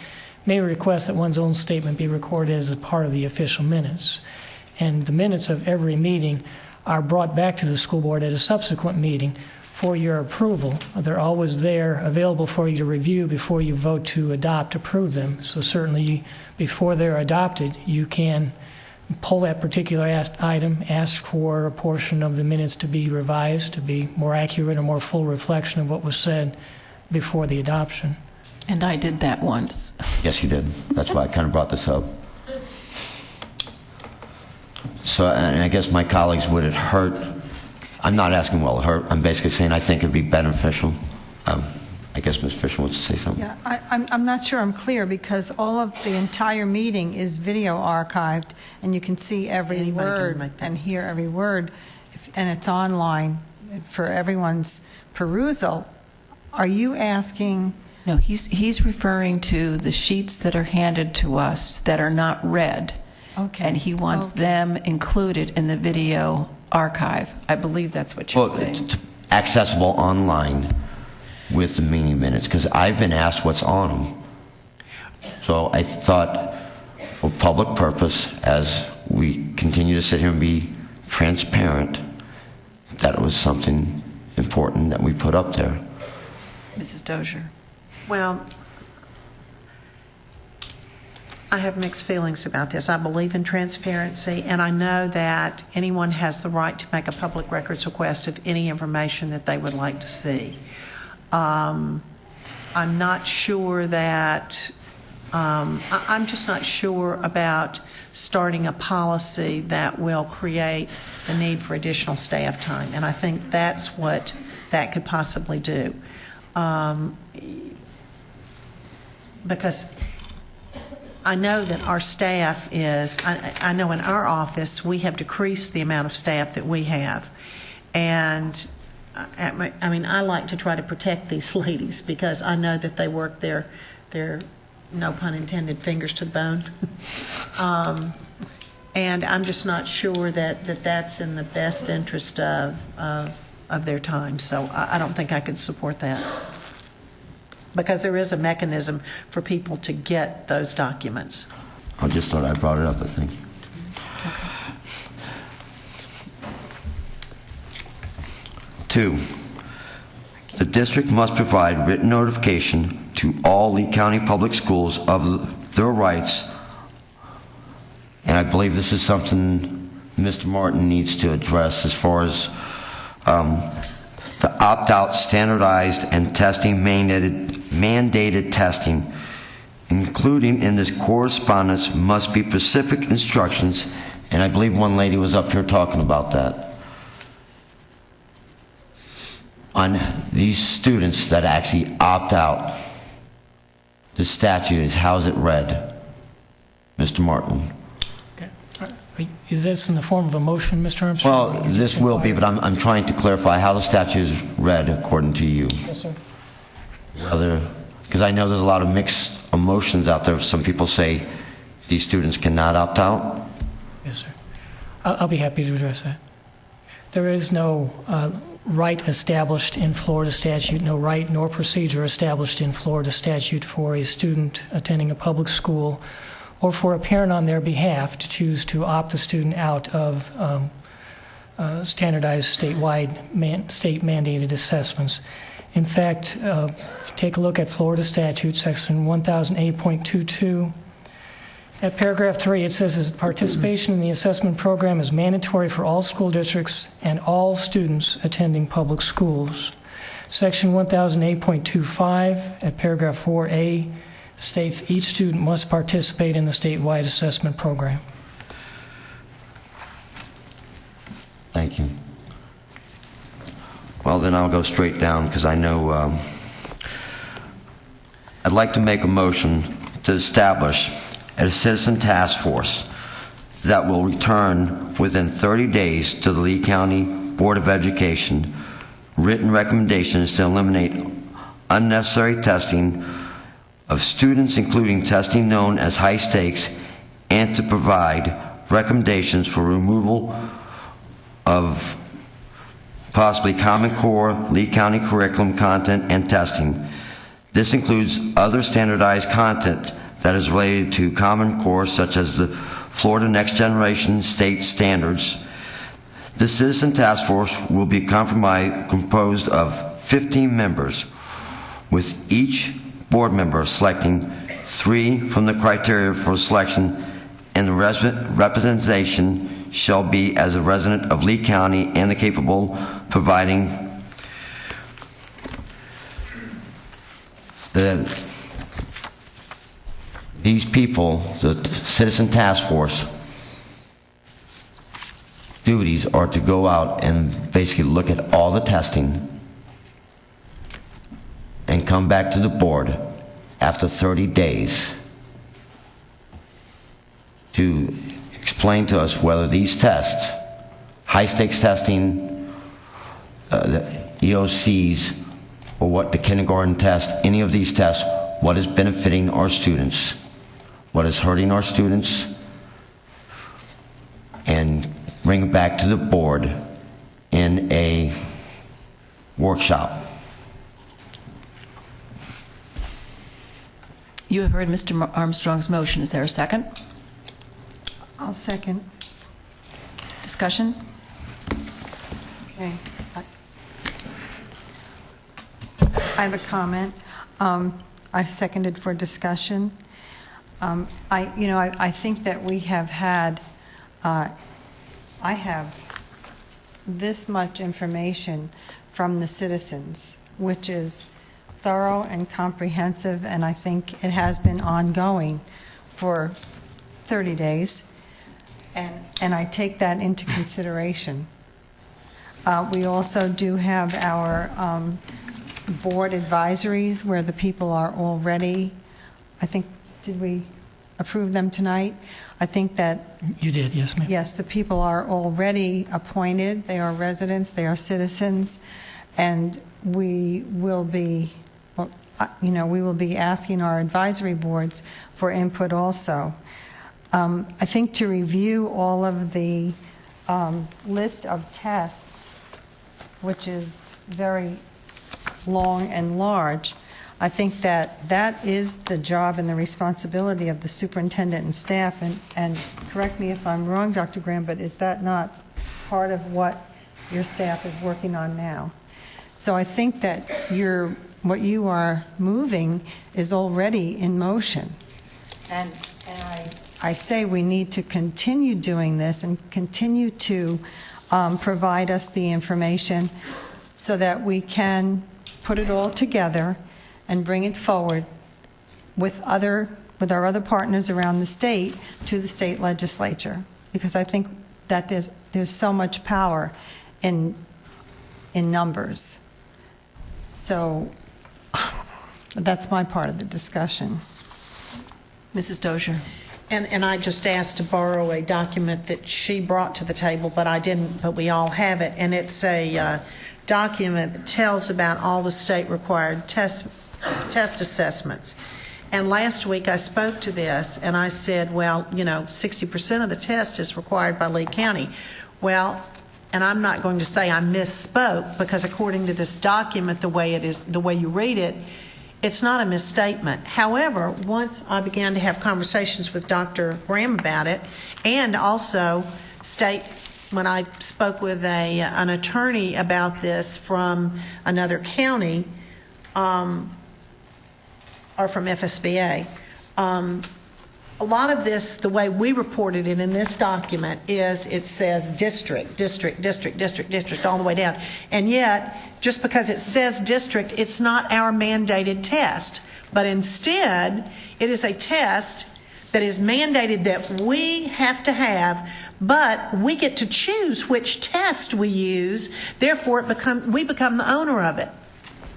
may request that one's own statement be recorded as a part of the official minutes. And the minutes of every meeting are brought back to the school board at a subsequent meeting for your approval. They're always there, available for you to review before you vote to approve them. So certainly before they're adopted, you can pull that particular item, ask for a portion of the minutes to be revised, to be more accurate or more full reflection of what was said before the adoption. And I did that once. Yes, you did. That's why I kind of brought this up. So, and I guess my colleagues, would it hurt? I'm not asking will it hurt. I'm basically saying I think it would be beneficial. I guess Ms. Fisher wants to say something. Yeah, I'm not sure I'm clear, because all of the entire meeting is video archived, and you can see every word and hear every word, and it's online for everyone's perusal. Are you asking? No, he's referring to the sheets that are handed to us that are not read. Okay. And he wants them included in the video archive. I believe that's what you're saying. It's accessible online with the meeting minutes, because I've been asked what's on them. So I thought, for public purpose, as we continue to sit here and be transparent, that it was something important that we put up there. Mrs. Dozier. Well, I have mixed feelings about this. I believe in transparency, and I know that anyone has the right to make a public records request of any information that they would like to see. I'm not sure that, I'm just not sure about starting a policy that will create the need for additional staff time, and I think that's what that could possibly do. Because I know that our staff is, I know in our office we have decreased the amount of staff that we have. And I mean, I like to try to protect these ladies because I know that they work their no pun intended, fingers to the bone. And I'm just not sure that that's in the best interest of their time. So I don't think I could support that. Because there is a mechanism for people to get those documents. I just thought I brought it up, but thank you. Two, the district must provide written notification to all Lee County Public Schools of their rights, and I believe this is something Mr. Martin needs to address as far as the opt-out, standardized, and testing mandated testing, including in this correspondence, must be specific instructions, and I believe one lady was up here talking about that, on these students that actually opt out. The statute is, how's it read? Mr. Martin. Is this in the form of a motion, Mr. Armstrong? Well, this will be, but I'm trying to clarify how the statute is read according to you. Yes, sir. Whether, because I know there's a lot of mixed emotions out there. Some people say these students cannot opt out. Yes, sir. I'll be happy to address that. There is no right established in Florida statute, no right nor procedure established in Florida statute for a student attending a public school or for a parent on their behalf to choose to opt the student out of standardized statewide state-mandated assessments. In fact, take a look at Florida statute, section 1008.22. At paragraph 3, it says that participation in the assessment program is mandatory for all school districts and all students attending public schools. Section 1008.25 at paragraph 4A states each student must participate in the statewide assessment program. Thank you. Well, then I'll go straight down because I know I'd like to make a motion to establish a citizen task force that will return within 30 days to the Lee County Board of Education written recommendations to eliminate unnecessary testing of students, including testing known as high stakes, and to provide recommendations for removal of possibly Common Core Lee County curriculum content and testing. This includes other standardized content that is related to Common Core, such as the Florida Next Generation State Standards. The Citizen Task Force will be composed of 15 members, with each board member selecting 3 from the criteria for selection, and the representation shall be as a resident of Lee County and the capable providing these people, the Citizen Task Force, duties are to go out and basically look at all the testing and come back to the board after 30 days to explain to us whether these tests, high stakes testing, the EOCs, or what the kindergarten test, any of these tests, what is benefiting our students, what is hurting our students, and bring it back to the board in a workshop. You have heard Mr. Armstrong's motion. Is there a second? I'll second. Discussion? Okay. I have a comment. I seconded for discussion. I think that we have had, I have this much information from the citizens, which is thorough and comprehensive, and I think it has been ongoing for 30 days, and I take that into consideration. We also do have our board advisories where the people are already, I think, did we approve them tonight? I think that... You did, yes, ma'am. Yes, the people are already appointed. They are residents, they are citizens, and we will be, we will be asking our advisory boards for input also. I think to review all of the list of tests, which is very long and large, I think that that is the job and the responsibility of the superintendent and staff, and correct me if I'm wrong, Dr. Graham, but is that not part of what your staff is working on now? So I think that what you are moving is already in motion. And I say we need to continue doing this and continue to provide us the information so that we can put it all together and bring it forward with our other partners around the state to the state legislature, because I think that there's so much power in numbers. So that's my part of the discussion. Mrs. Dozier. And I just asked to borrow a document that she brought to the table, but I didn't, but we all have it, and it's a document that tells about all the state-required test assessments. And last week I spoke to this, and I said, well, 60% of the test is required by Lee County. Well, and I'm not going to say I misspoke, because according to this document, the way it is, the way you read it, it's not a misstatement. However, once I began to have conversations with Dr. Graham about it, and also when I spoke with an attorney about this from another county, or from FSBA, a lot of this, the way we reported it in this document is it says district, district, district, district, district, all the way down. And yet, just because it says district, it's not our mandated test. But instead, it is a test that is mandated that we have to have, but we get to choose which test we use, therefore we become the owner of it.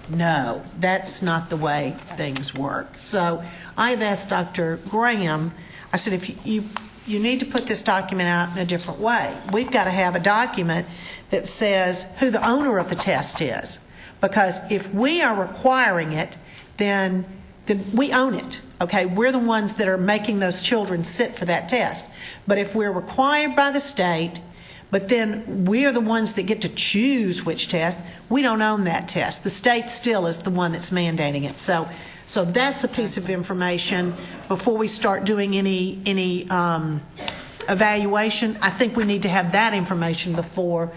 No, that's not the way things work. So I've asked Dr. Graham, I said, if you need to put this document out in a different way. We've got to have a document that says who the owner of the test is. Because if we are requiring it, then we own it. Okay, we're the ones that are making those children sit for that test. But if we're required by the state, but then we're the ones that get to choose which test, we don't own that test. The state still is the one that's mandating it. So that's a piece of information. Before we start doing any evaluation, I think we need to have that information before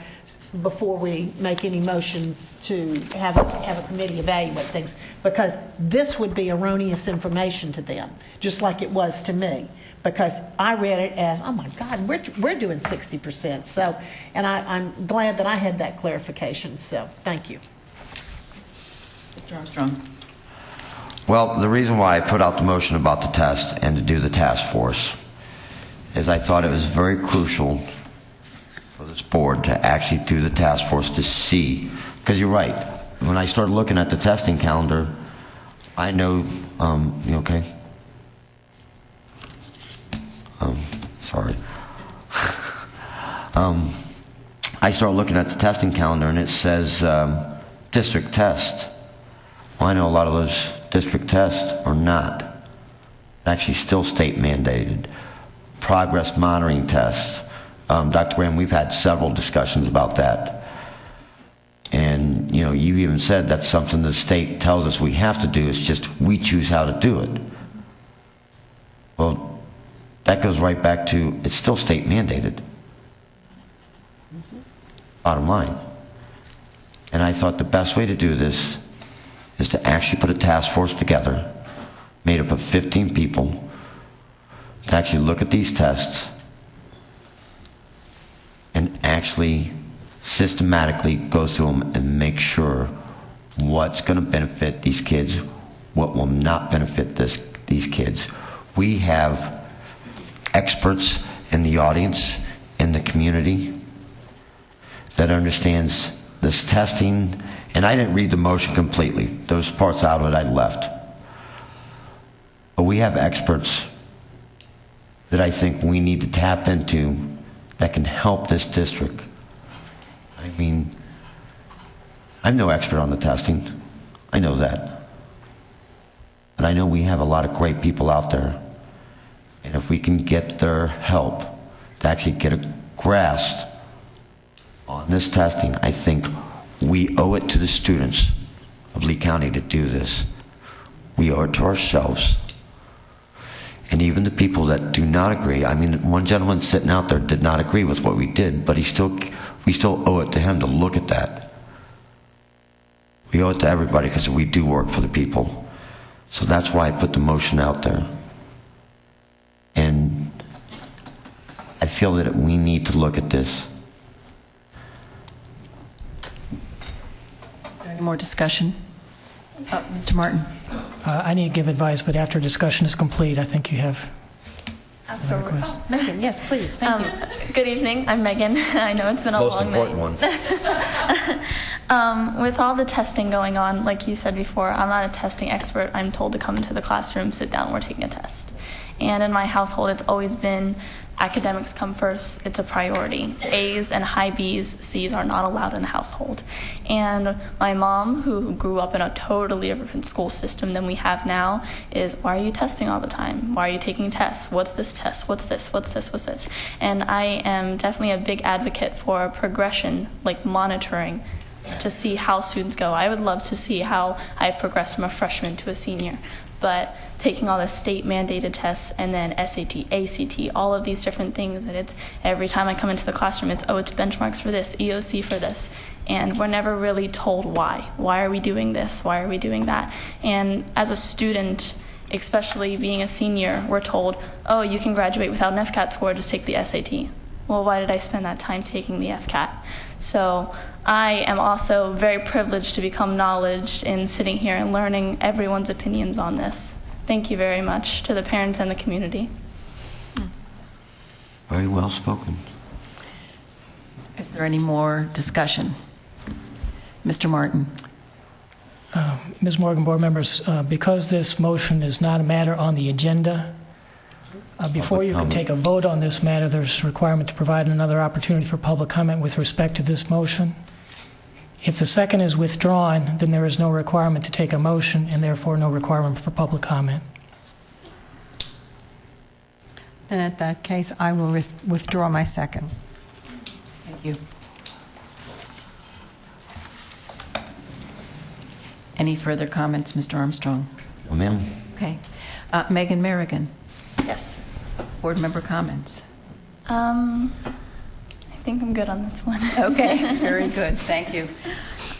we make any motions to have a committee evaluate things, because this would be erroneous information to them, just like it was to me. Because I read it as, oh my God, we're doing 60%. So, and I'm glad that I had that clarification. So, thank you. Mr. Armstrong. Well, the reason why I put out the motion about the test and to do the task force is I thought it was very crucial for this board to actually do the task force to see, because you're right. When I started looking at the testing calendar, I know, you okay? Sorry. I started looking at the testing calendar and it says district test. Well, I know a lot of those district tests are not. Actually still state mandated. Progress monitoring tests. Dr. Graham, we've had several discussions about that. And, you even said that's something the state tells us we have to do. It's just we choose how to do it. Well, that goes right back to, it's still state mandated. Bottom line. And I thought the best way to do this is to actually put a task force together made up of 15 people to actually look at these tests and actually systematically go through them and make sure what's going to benefit these kids, what will not benefit these kids. We have experts in the audience, in the community, that understands this testing. And I didn't read the motion completely. Those parts out of it I left. But we have experts that I think we need to tap into that can help this district. I mean, I'm no expert on the testing. I know that. But I know we have a lot of great people out there. And if we can get their help to actually get a grasp on this testing, I think we owe it to the students of Lee County to do this. We owe it to ourselves. And even the people that do not agree, I mean, one gentleman sitting out there did not agree with what we did, but we still owe it to him to look at that. We owe it to everybody because we do work for the people. So that's why I put the motion out there. And I feel that we need to look at this. Is there any more discussion? Mr. Martin. I need to give advice, but after discussion is complete, I think you have a request. Megan, yes, please. Thank you. Good evening. I'm Megan. I know it's been a Most long important night. one. With all the testing going on, like you said before, I'm not a testing expert. I'm told to come into the classroom, sit down, we're taking a test. And in my household, it's always been academics come first. It's a priority. A's and high B's, C's are not allowed in the household. And my mom, who grew up in a totally different school system than we have now, is, why are you testing all the time? Why are you taking tests? What's this test? What's this? What's this? What's this? And I am definitely a big advocate for progression, like monitoring, to see how students go. I would love to see how I've progressed from a freshman to a senior. But taking all the state-mandated tests and then SAT, ACT, all of these different things, that it's every time I come into the classroom, it's benchmarks for this, EOC for this. And we're never really told why. Why are we doing this? Why are we doing that? And as a student, especially being a senior, we're told, oh, you can graduate without an FCAT score, just take the SAT. Well, why did I spend that time taking the FCAT? So I am also very privileged to become knowledgeable in sitting here and learning everyone's opinions on this. Thank you very much to the parents and the community. Very well spoken. Is there any more discussion? Mr. Martin. Ms. Morgan, board members, because this motion is not a matter on the agenda, before you can take a vote on this matter, there's a requirement to provide another opportunity for public comment with respect to this motion. If the second is withdrawn, then there is no requirement to take a motion and therefore no requirement for public comment. Then at that case, I will withdraw my second. Thank you. Any further comments, Mr. Armstrong? No, ma'am. Okay. Megan Merrigan. Yes. Board member comments. I think I'm good on this one. Okay, very good. Thank you.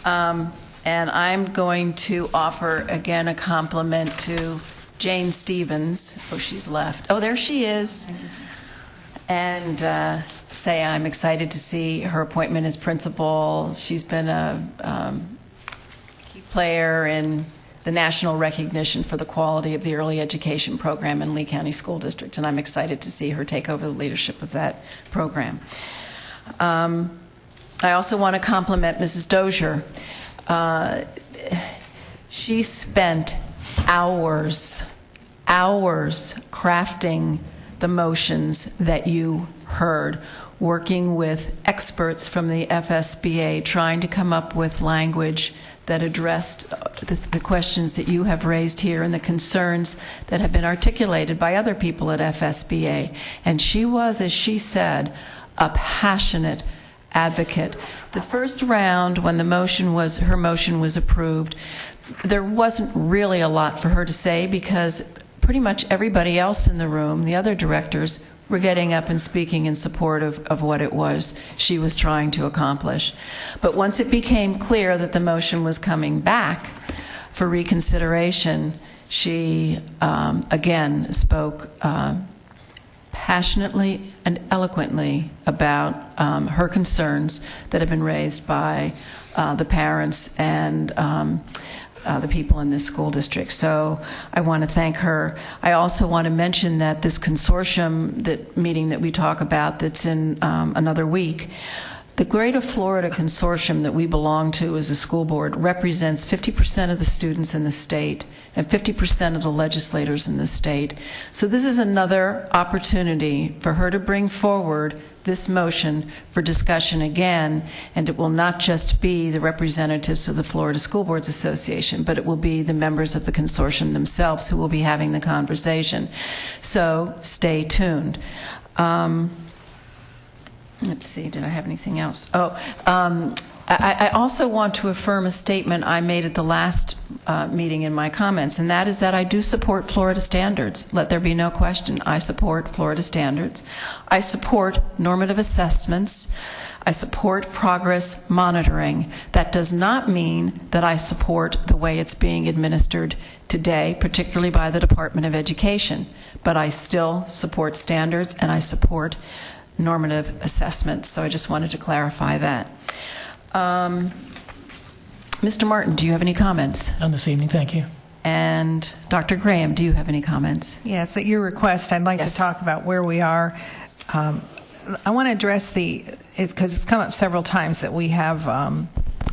And I'm going to offer again a compliment to Jane Stevens. Oh, she's left. Oh, there she is. And say I'm excited to see her appointment as principal. She's been a key player in the national recognition for the quality of the early education program in Lee County School District, and I'm excited to see her take over the leadership of that program. I also want to compliment Mrs. Dozier. She spent hours crafting the motions that you heard, working with experts from the FSBA, trying to come up with language that addressed the questions that you have raised here and the concerns that have been articulated by other people at FSBA. And she was, as she said, a passionate advocate. The first round, when her motion was approved, there wasn't really a lot for her to say because pretty much everybody else in the room, the other directors, were getting up and speaking in support of what it was she was trying to accomplish. But once it became clear that the motion was coming back for reconsideration, She, again, spoke passionately and eloquently about her concerns that have been raised by the parents and the people in this school district. So I want to thank her. I also want to mention that this consortium meeting that we talk about that's in another week, the Greater Florida Consortium that we belong to as a school board represents 50% of the students in the state and 50% of the legislators in the state. So this is another opportunity for her to bring forward this motion for discussion again, and it will not just be the representatives of the Florida School Boards Association, but it will be the members of the consortium themselves who will be having the conversation. So stay tuned. Let's see, did I have anything else? I also want to affirm a statement I made at the last meeting in my comments, and that is that I do support Florida standards. Let there be no question. I support Florida standards. I support normative assessments. I support progress monitoring. That does not mean that I support the way it's being administered today, particularly by the Department of Education. But I still support standards, and I support normative assessments. So I just wanted to clarify that. Mr. Martin, do you have any comments? None this evening, thank you. And Dr. Graham, do you have any comments? Yes, at your request, I'd like to talk about where we are. I want to address because it's come up several times that we have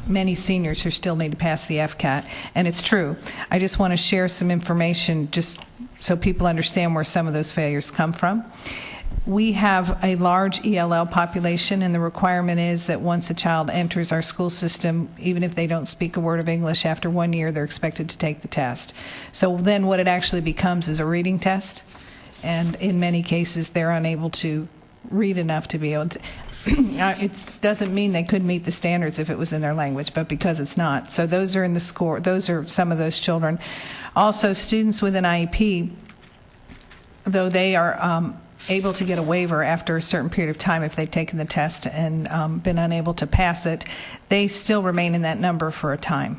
many seniors who still need to pass the FCAT, and it's true. I just want to share some information just so people understand where some of those failures come from. We have a large ELL population, and the requirement is that once a child enters our school system, even if they don't speak a word of English, after 1 year, they're expected to take the test. So then what it actually becomes is a reading test, and in many cases, they're unable to read enough to be able to. It doesn't mean they could meet the standards if it was in their language, but because it's not. So those are in the score. Those are some of those children. Also, students with an IEP, though they are able to get a waiver after a certain period of time if they've taken the test and been unable to pass it, they still remain in that number for a time.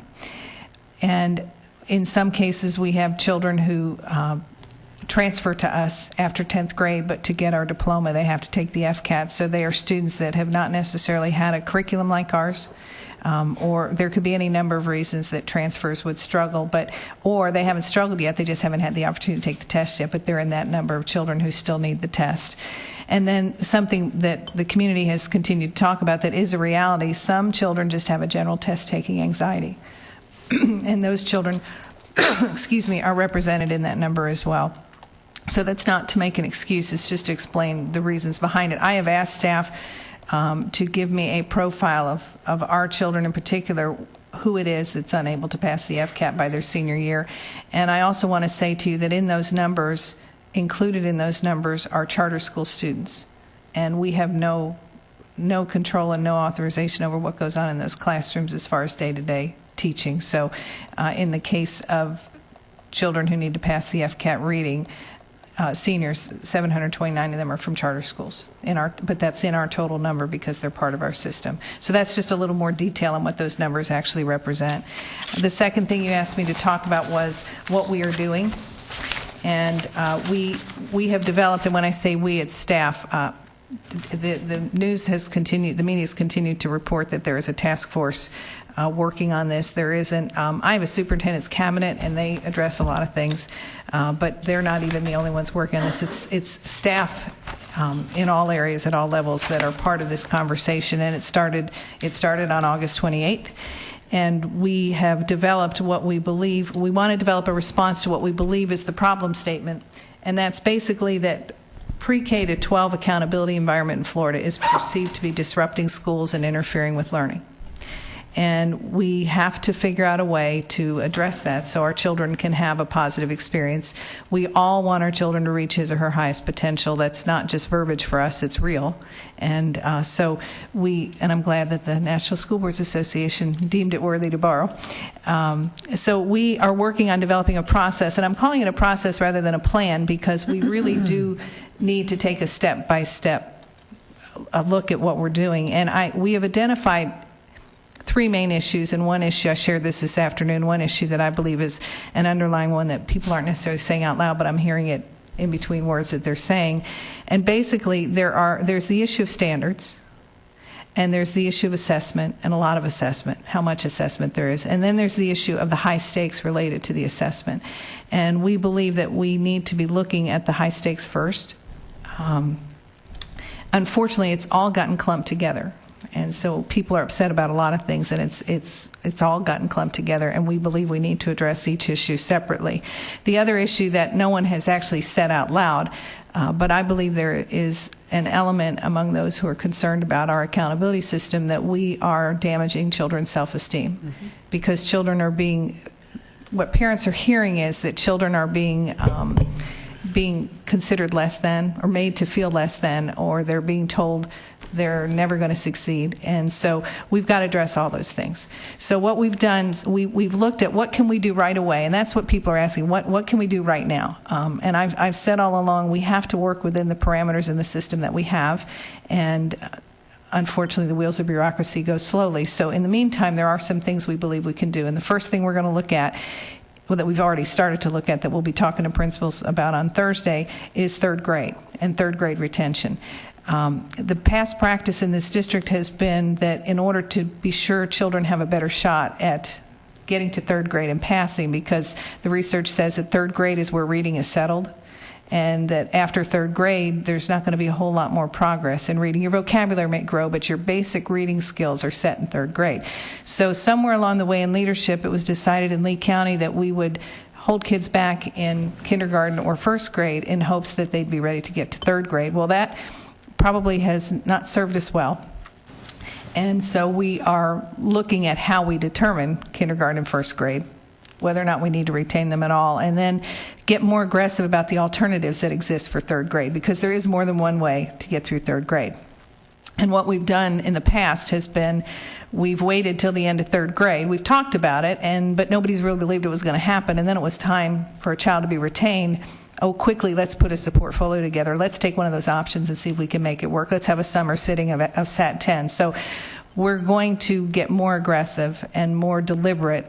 And in some cases, we have children who transfer to us after 10th grade, but to get our diploma, they have to take the FCAT. So they are students that have not necessarily had a curriculum like ours, or there could be any number of reasons that transfers would struggle, or they haven't struggled yet, they just haven't had the opportunity to take the test yet, but they're in that number of children who still need the test. And then something that the community has continued to talk about that is a reality, some children just have a general test-taking anxiety. And those children, excuse me, are represented in that number as well. So that's not to make an excuse, it's just to explain the reasons behind it. I have asked staff to give me a profile of our children in particular, who it is that's unable to pass the FCAT by their senior year. And I also want to say to you that in those numbers, included in those numbers are charter school students. And we have no control and no authorization over what goes on in those classrooms as far as day-to-day teaching. So in the case of children who need to pass the FCAT reading, seniors, 729 of them are from charter schools, but that's in our total number because they're part of our system. So that's just a little more detail on what those numbers actually represent. The second thing you asked me to talk about was what we are doing. And we have developed, and when I say we, it's staff, the news has continued, the media has continued to report that there is a task force working on this. There isn't. I have a superintendent's cabinet, and they address a lot of things, but they're not even the only ones working on this. It's staff in all areas at all levels that are part of this conversation, and it started on August 28th. And we have developed what we believe. We want to develop a response to what we believe is the problem statement, and that's basically that pre-K to 12 accountability environment in Florida is perceived to be disrupting schools and interfering with learning. And we have to figure out a way to address that so our children can have a positive experience. We all want our children to reach his or her highest potential. That's not just verbiage for us, it's real. And and I'm glad that the National School Boards Association deemed it worthy to borrow. So we are working on developing a process, and I'm calling it a process rather than a plan because we really do need to take a step-by-step look at what we're doing. And we have identified three main issues, and one issue, I shared this afternoon, one issue that I believe is an underlying one that people aren't necessarily saying out loud, but I'm hearing it in between words that they're saying. And basically, there's the issue of standards, and there's the issue of assessment, and a lot of assessment, how much assessment there is. And then there's the issue of the high stakes related to the assessment. And we believe that we need to be looking at the high stakes first. Unfortunately, it's all gotten clumped together. And so people are upset about a lot of things, and it's all gotten clumped together, and we believe we need to address each issue separately. The other issue that no one has actually said out loud, but I believe there is an element among those who are concerned about our accountability system that we are damaging children's self-esteem, because children are being, what parents are hearing is that children are being considered less than, or made to feel less than, or they're being told they're never going to succeed. And so we've got to address all those things. So what we've done, we've looked at what can we do right away, and that's what people are asking, what can we do right now? And I've said all along, we have to work within the parameters in the system that we have, and unfortunately the wheels of bureaucracy go slowly. So in the meantime, there are some things we believe we can do. And the first thing we're going to look at, well, that we've already started to look at, that we'll be talking to principals about on Thursday, is third grade and third grade retention. The past practice in this district has been that in order to be sure children have a better shot at getting to third grade and passing, because the research says that third grade is where reading is settled, and that after third grade, there's not going to be a whole lot more progress in reading. Your vocabulary may grow, but your basic reading skills are set in third grade. So somewhere along the way in leadership, it was decided in Lee County that we would hold kids back in kindergarten or first grade in hopes that they'd be ready to get to third grade. Well, that probably has not served us well. And so we are looking at how we determine kindergarten and first grade, whether or not we need to retain them at all, and then get more aggressive about the alternatives that exist for third grade, because there is more than one way to get through third grade. And what we've done in the past has been, we've waited till the end of third grade. We've talked about it, but nobody's really believed it was going to happen, and then it was time for a child to be retained. Oh, quickly, let's put a portfolio together. Let's take one of those options and see if we can make it work. Let's have a summer sitting of SAT 10. So we're going to get more aggressive and more deliberate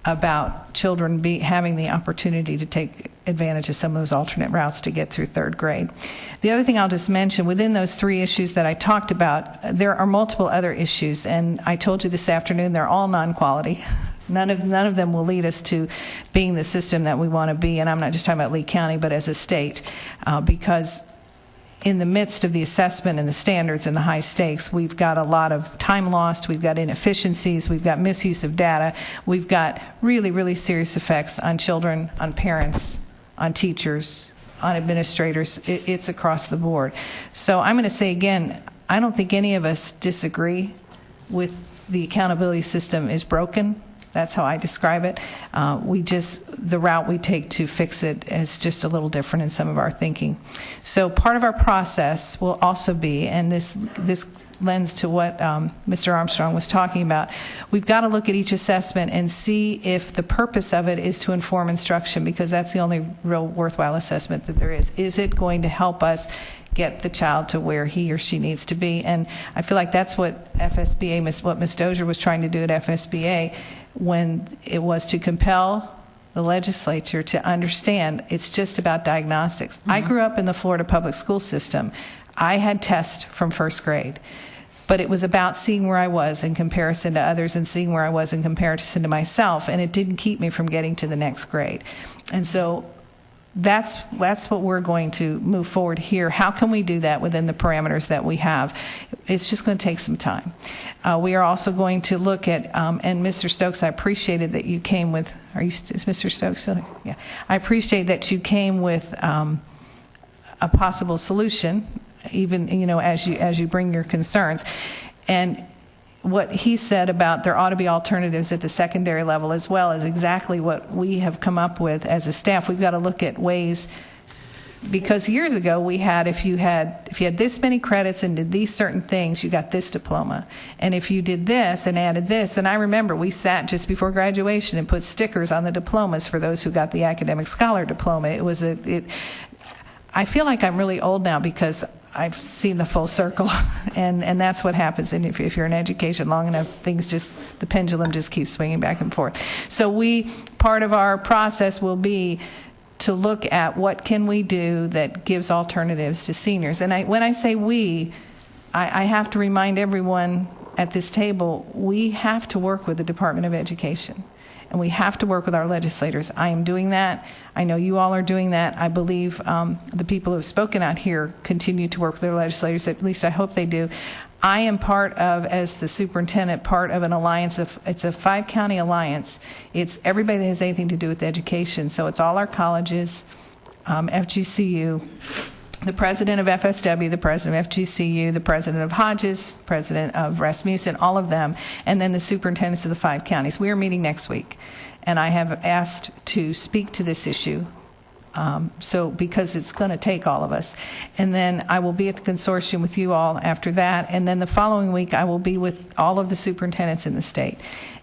about children having the opportunity to take advantage of some of those alternate routes to get through third grade. The other thing I'll just mention, within those three issues that I talked about, there are multiple other issues, and I told you this afternoon they're all non-quality. None of them will lead us to being the system that we want to be, and I'm not just talking about Lee County, but as a state, because in the midst of the assessment and the standards and the high stakes, we've got a lot of time lost, we've got inefficiencies, we've got misuse of data, we've got really, really serious effects on children, on parents, on teachers, on administrators. It's across the board. So I'm going to say again, I don't think any of us disagree with the accountability system is broken. That's how I describe it. The route we take to fix it is just a little different in some of our thinking. So part of our process will also be, and this lends to what Mr. Armstrong was talking about, we've got to look at each assessment and see if the purpose of it is to inform instruction, because that's the only real worthwhile assessment that there is. Is it going to help us get the child to where he or she needs to be? And I feel like that's what FSBA, what Ms. Dozier was trying to do at FSBA, when it was to compel the legislature to understand it's just about diagnostics. Mm-hmm. I grew up in the Florida public school system. I had tests from first grade, but it was about seeing where I was in comparison to others and seeing where I was in comparison to myself, and it didn't keep me from getting to the next grade. And so that's what we're going to move forward here. How can we do that within the parameters that we have? It's just going to take some time. We are also going to look at, and Mr. Stokes, I appreciated that you came with, is Mr. Stokes still here? Yeah. I appreciate that you came with a possible solution, even, as you bring your concerns. And what he said about there ought to be alternatives at the secondary level as well is exactly what we have come up with as a staff. We've got to look at ways, because years ago we had, if you had this many credits and did these certain things, you got this diploma. And if you did this and added this, then I remember we sat just before graduation and put stickers on the diplomas for those who got the academic scholar diploma. I feel like I'm really old now, because I've seen the full circle, and that's what happens. And if you're in education long enough, the pendulum just keeps swinging back and forth. So part of our process will be to look at what can we do that gives alternatives to seniors. And when I say we, I have to remind everyone at this table, we have to work with the Department of Education. And we have to work with our legislators. I am doing that. I know you all are doing that. I believe the people who have spoken out here continue to work with their legislators. At least I hope they do. I am part of, as the superintendent, part of an alliance. It's a 5-county alliance. It's everybody that has anything to do with education. So it's all our colleges, FGCU, the president of FSW, the president of FGCU, the president of Hodges, president of Rasmussen, all of them, and then the superintendents of the 5 counties. We are meeting next week, and I have asked to speak to this issue, because it's going to take all of us. And then I will be at the consortium with you all after that, and then the following week I will be with all of the superintendents in the state.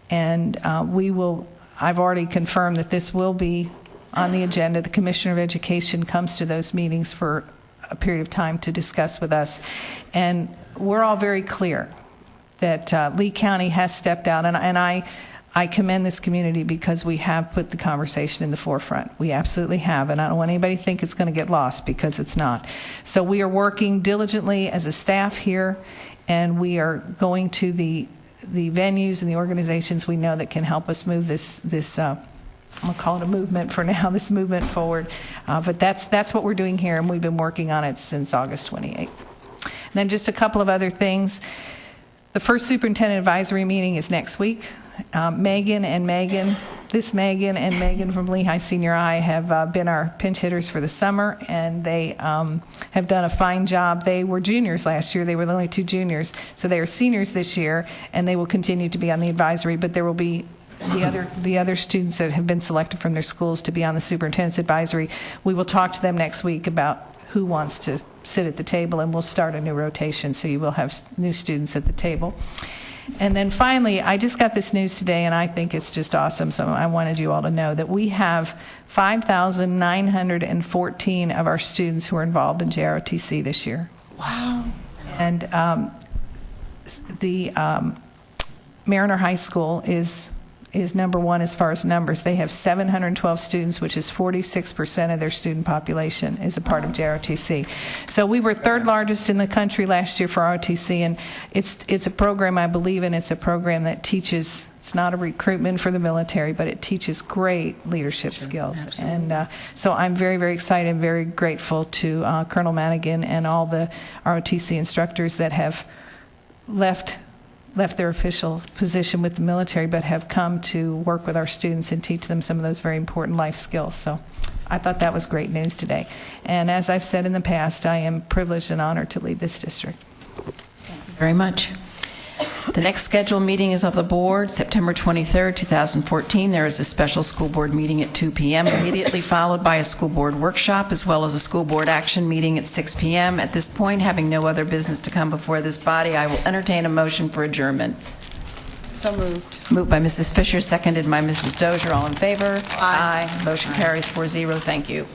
And I've already confirmed that this will be on the agenda. The Commissioner of Education comes to those meetings for a period of time to discuss with us. And we're all very clear that Lee County has stepped out, and I commend this community because we have put the conversation in the forefront. We absolutely have, and I don't want anybody to think it's going to get lost, because it's not. So we are working diligently as a staff here, and we are going to the venues and the organizations we know that can help us move this I'll call it a movement for now, this movement forward. But that's what we're doing here, and we've been working on it since August 28th. And then just a couple of other things. The first superintendent advisory meeting is next week. Megan and Megan from Lehigh Senior High have been our pinch hitters for the summer, and they have done a fine job. They were juniors last year. They were the only 2 juniors. So they are seniors this year, and they will continue to be on the advisory, but there will be the other students that have been selected from their schools to be on the superintendent's advisory. We will talk to them next week about who wants to sit at the table, and we'll start a new rotation, so you will have new students at the table. And then finally, I just got this news today, and I think it's just awesome, so I wanted you all to know that we have 5,914 of our students who are involved in JROTC this year. Wow. And the Mariner High School is number 1 as far as numbers. They have 712 students, which is 46% of their student population is a part of JROTC. So we were 3rd largest in the country last year for ROTC, and it's a program I believe in. It's a program that teaches, it's not a recruitment for the military, but it teaches great leadership skills. Absolutely. And so I'm very, very excited and very grateful to Colonel Madigan and all the ROTC instructors that have left their official position with the military, but have come to work with our students and teach them some of those very important life skills. So I thought that was great news today. And as I've said in the past, I am privileged and honored to lead this district. Thank you very much. The next scheduled meeting is of the board, September 23rd, 2014. There is a special school board meeting at 2 p.m., immediately followed by a school board workshop, as well as a school board action meeting at 6 p.m. At this point, having no other business to come before this body, I will entertain a motion for adjournment. So moved. Moved by Mrs. Fisher, seconded by Mrs. Dozier. All in favor? Aye. Motion carries 4-0. Thank you.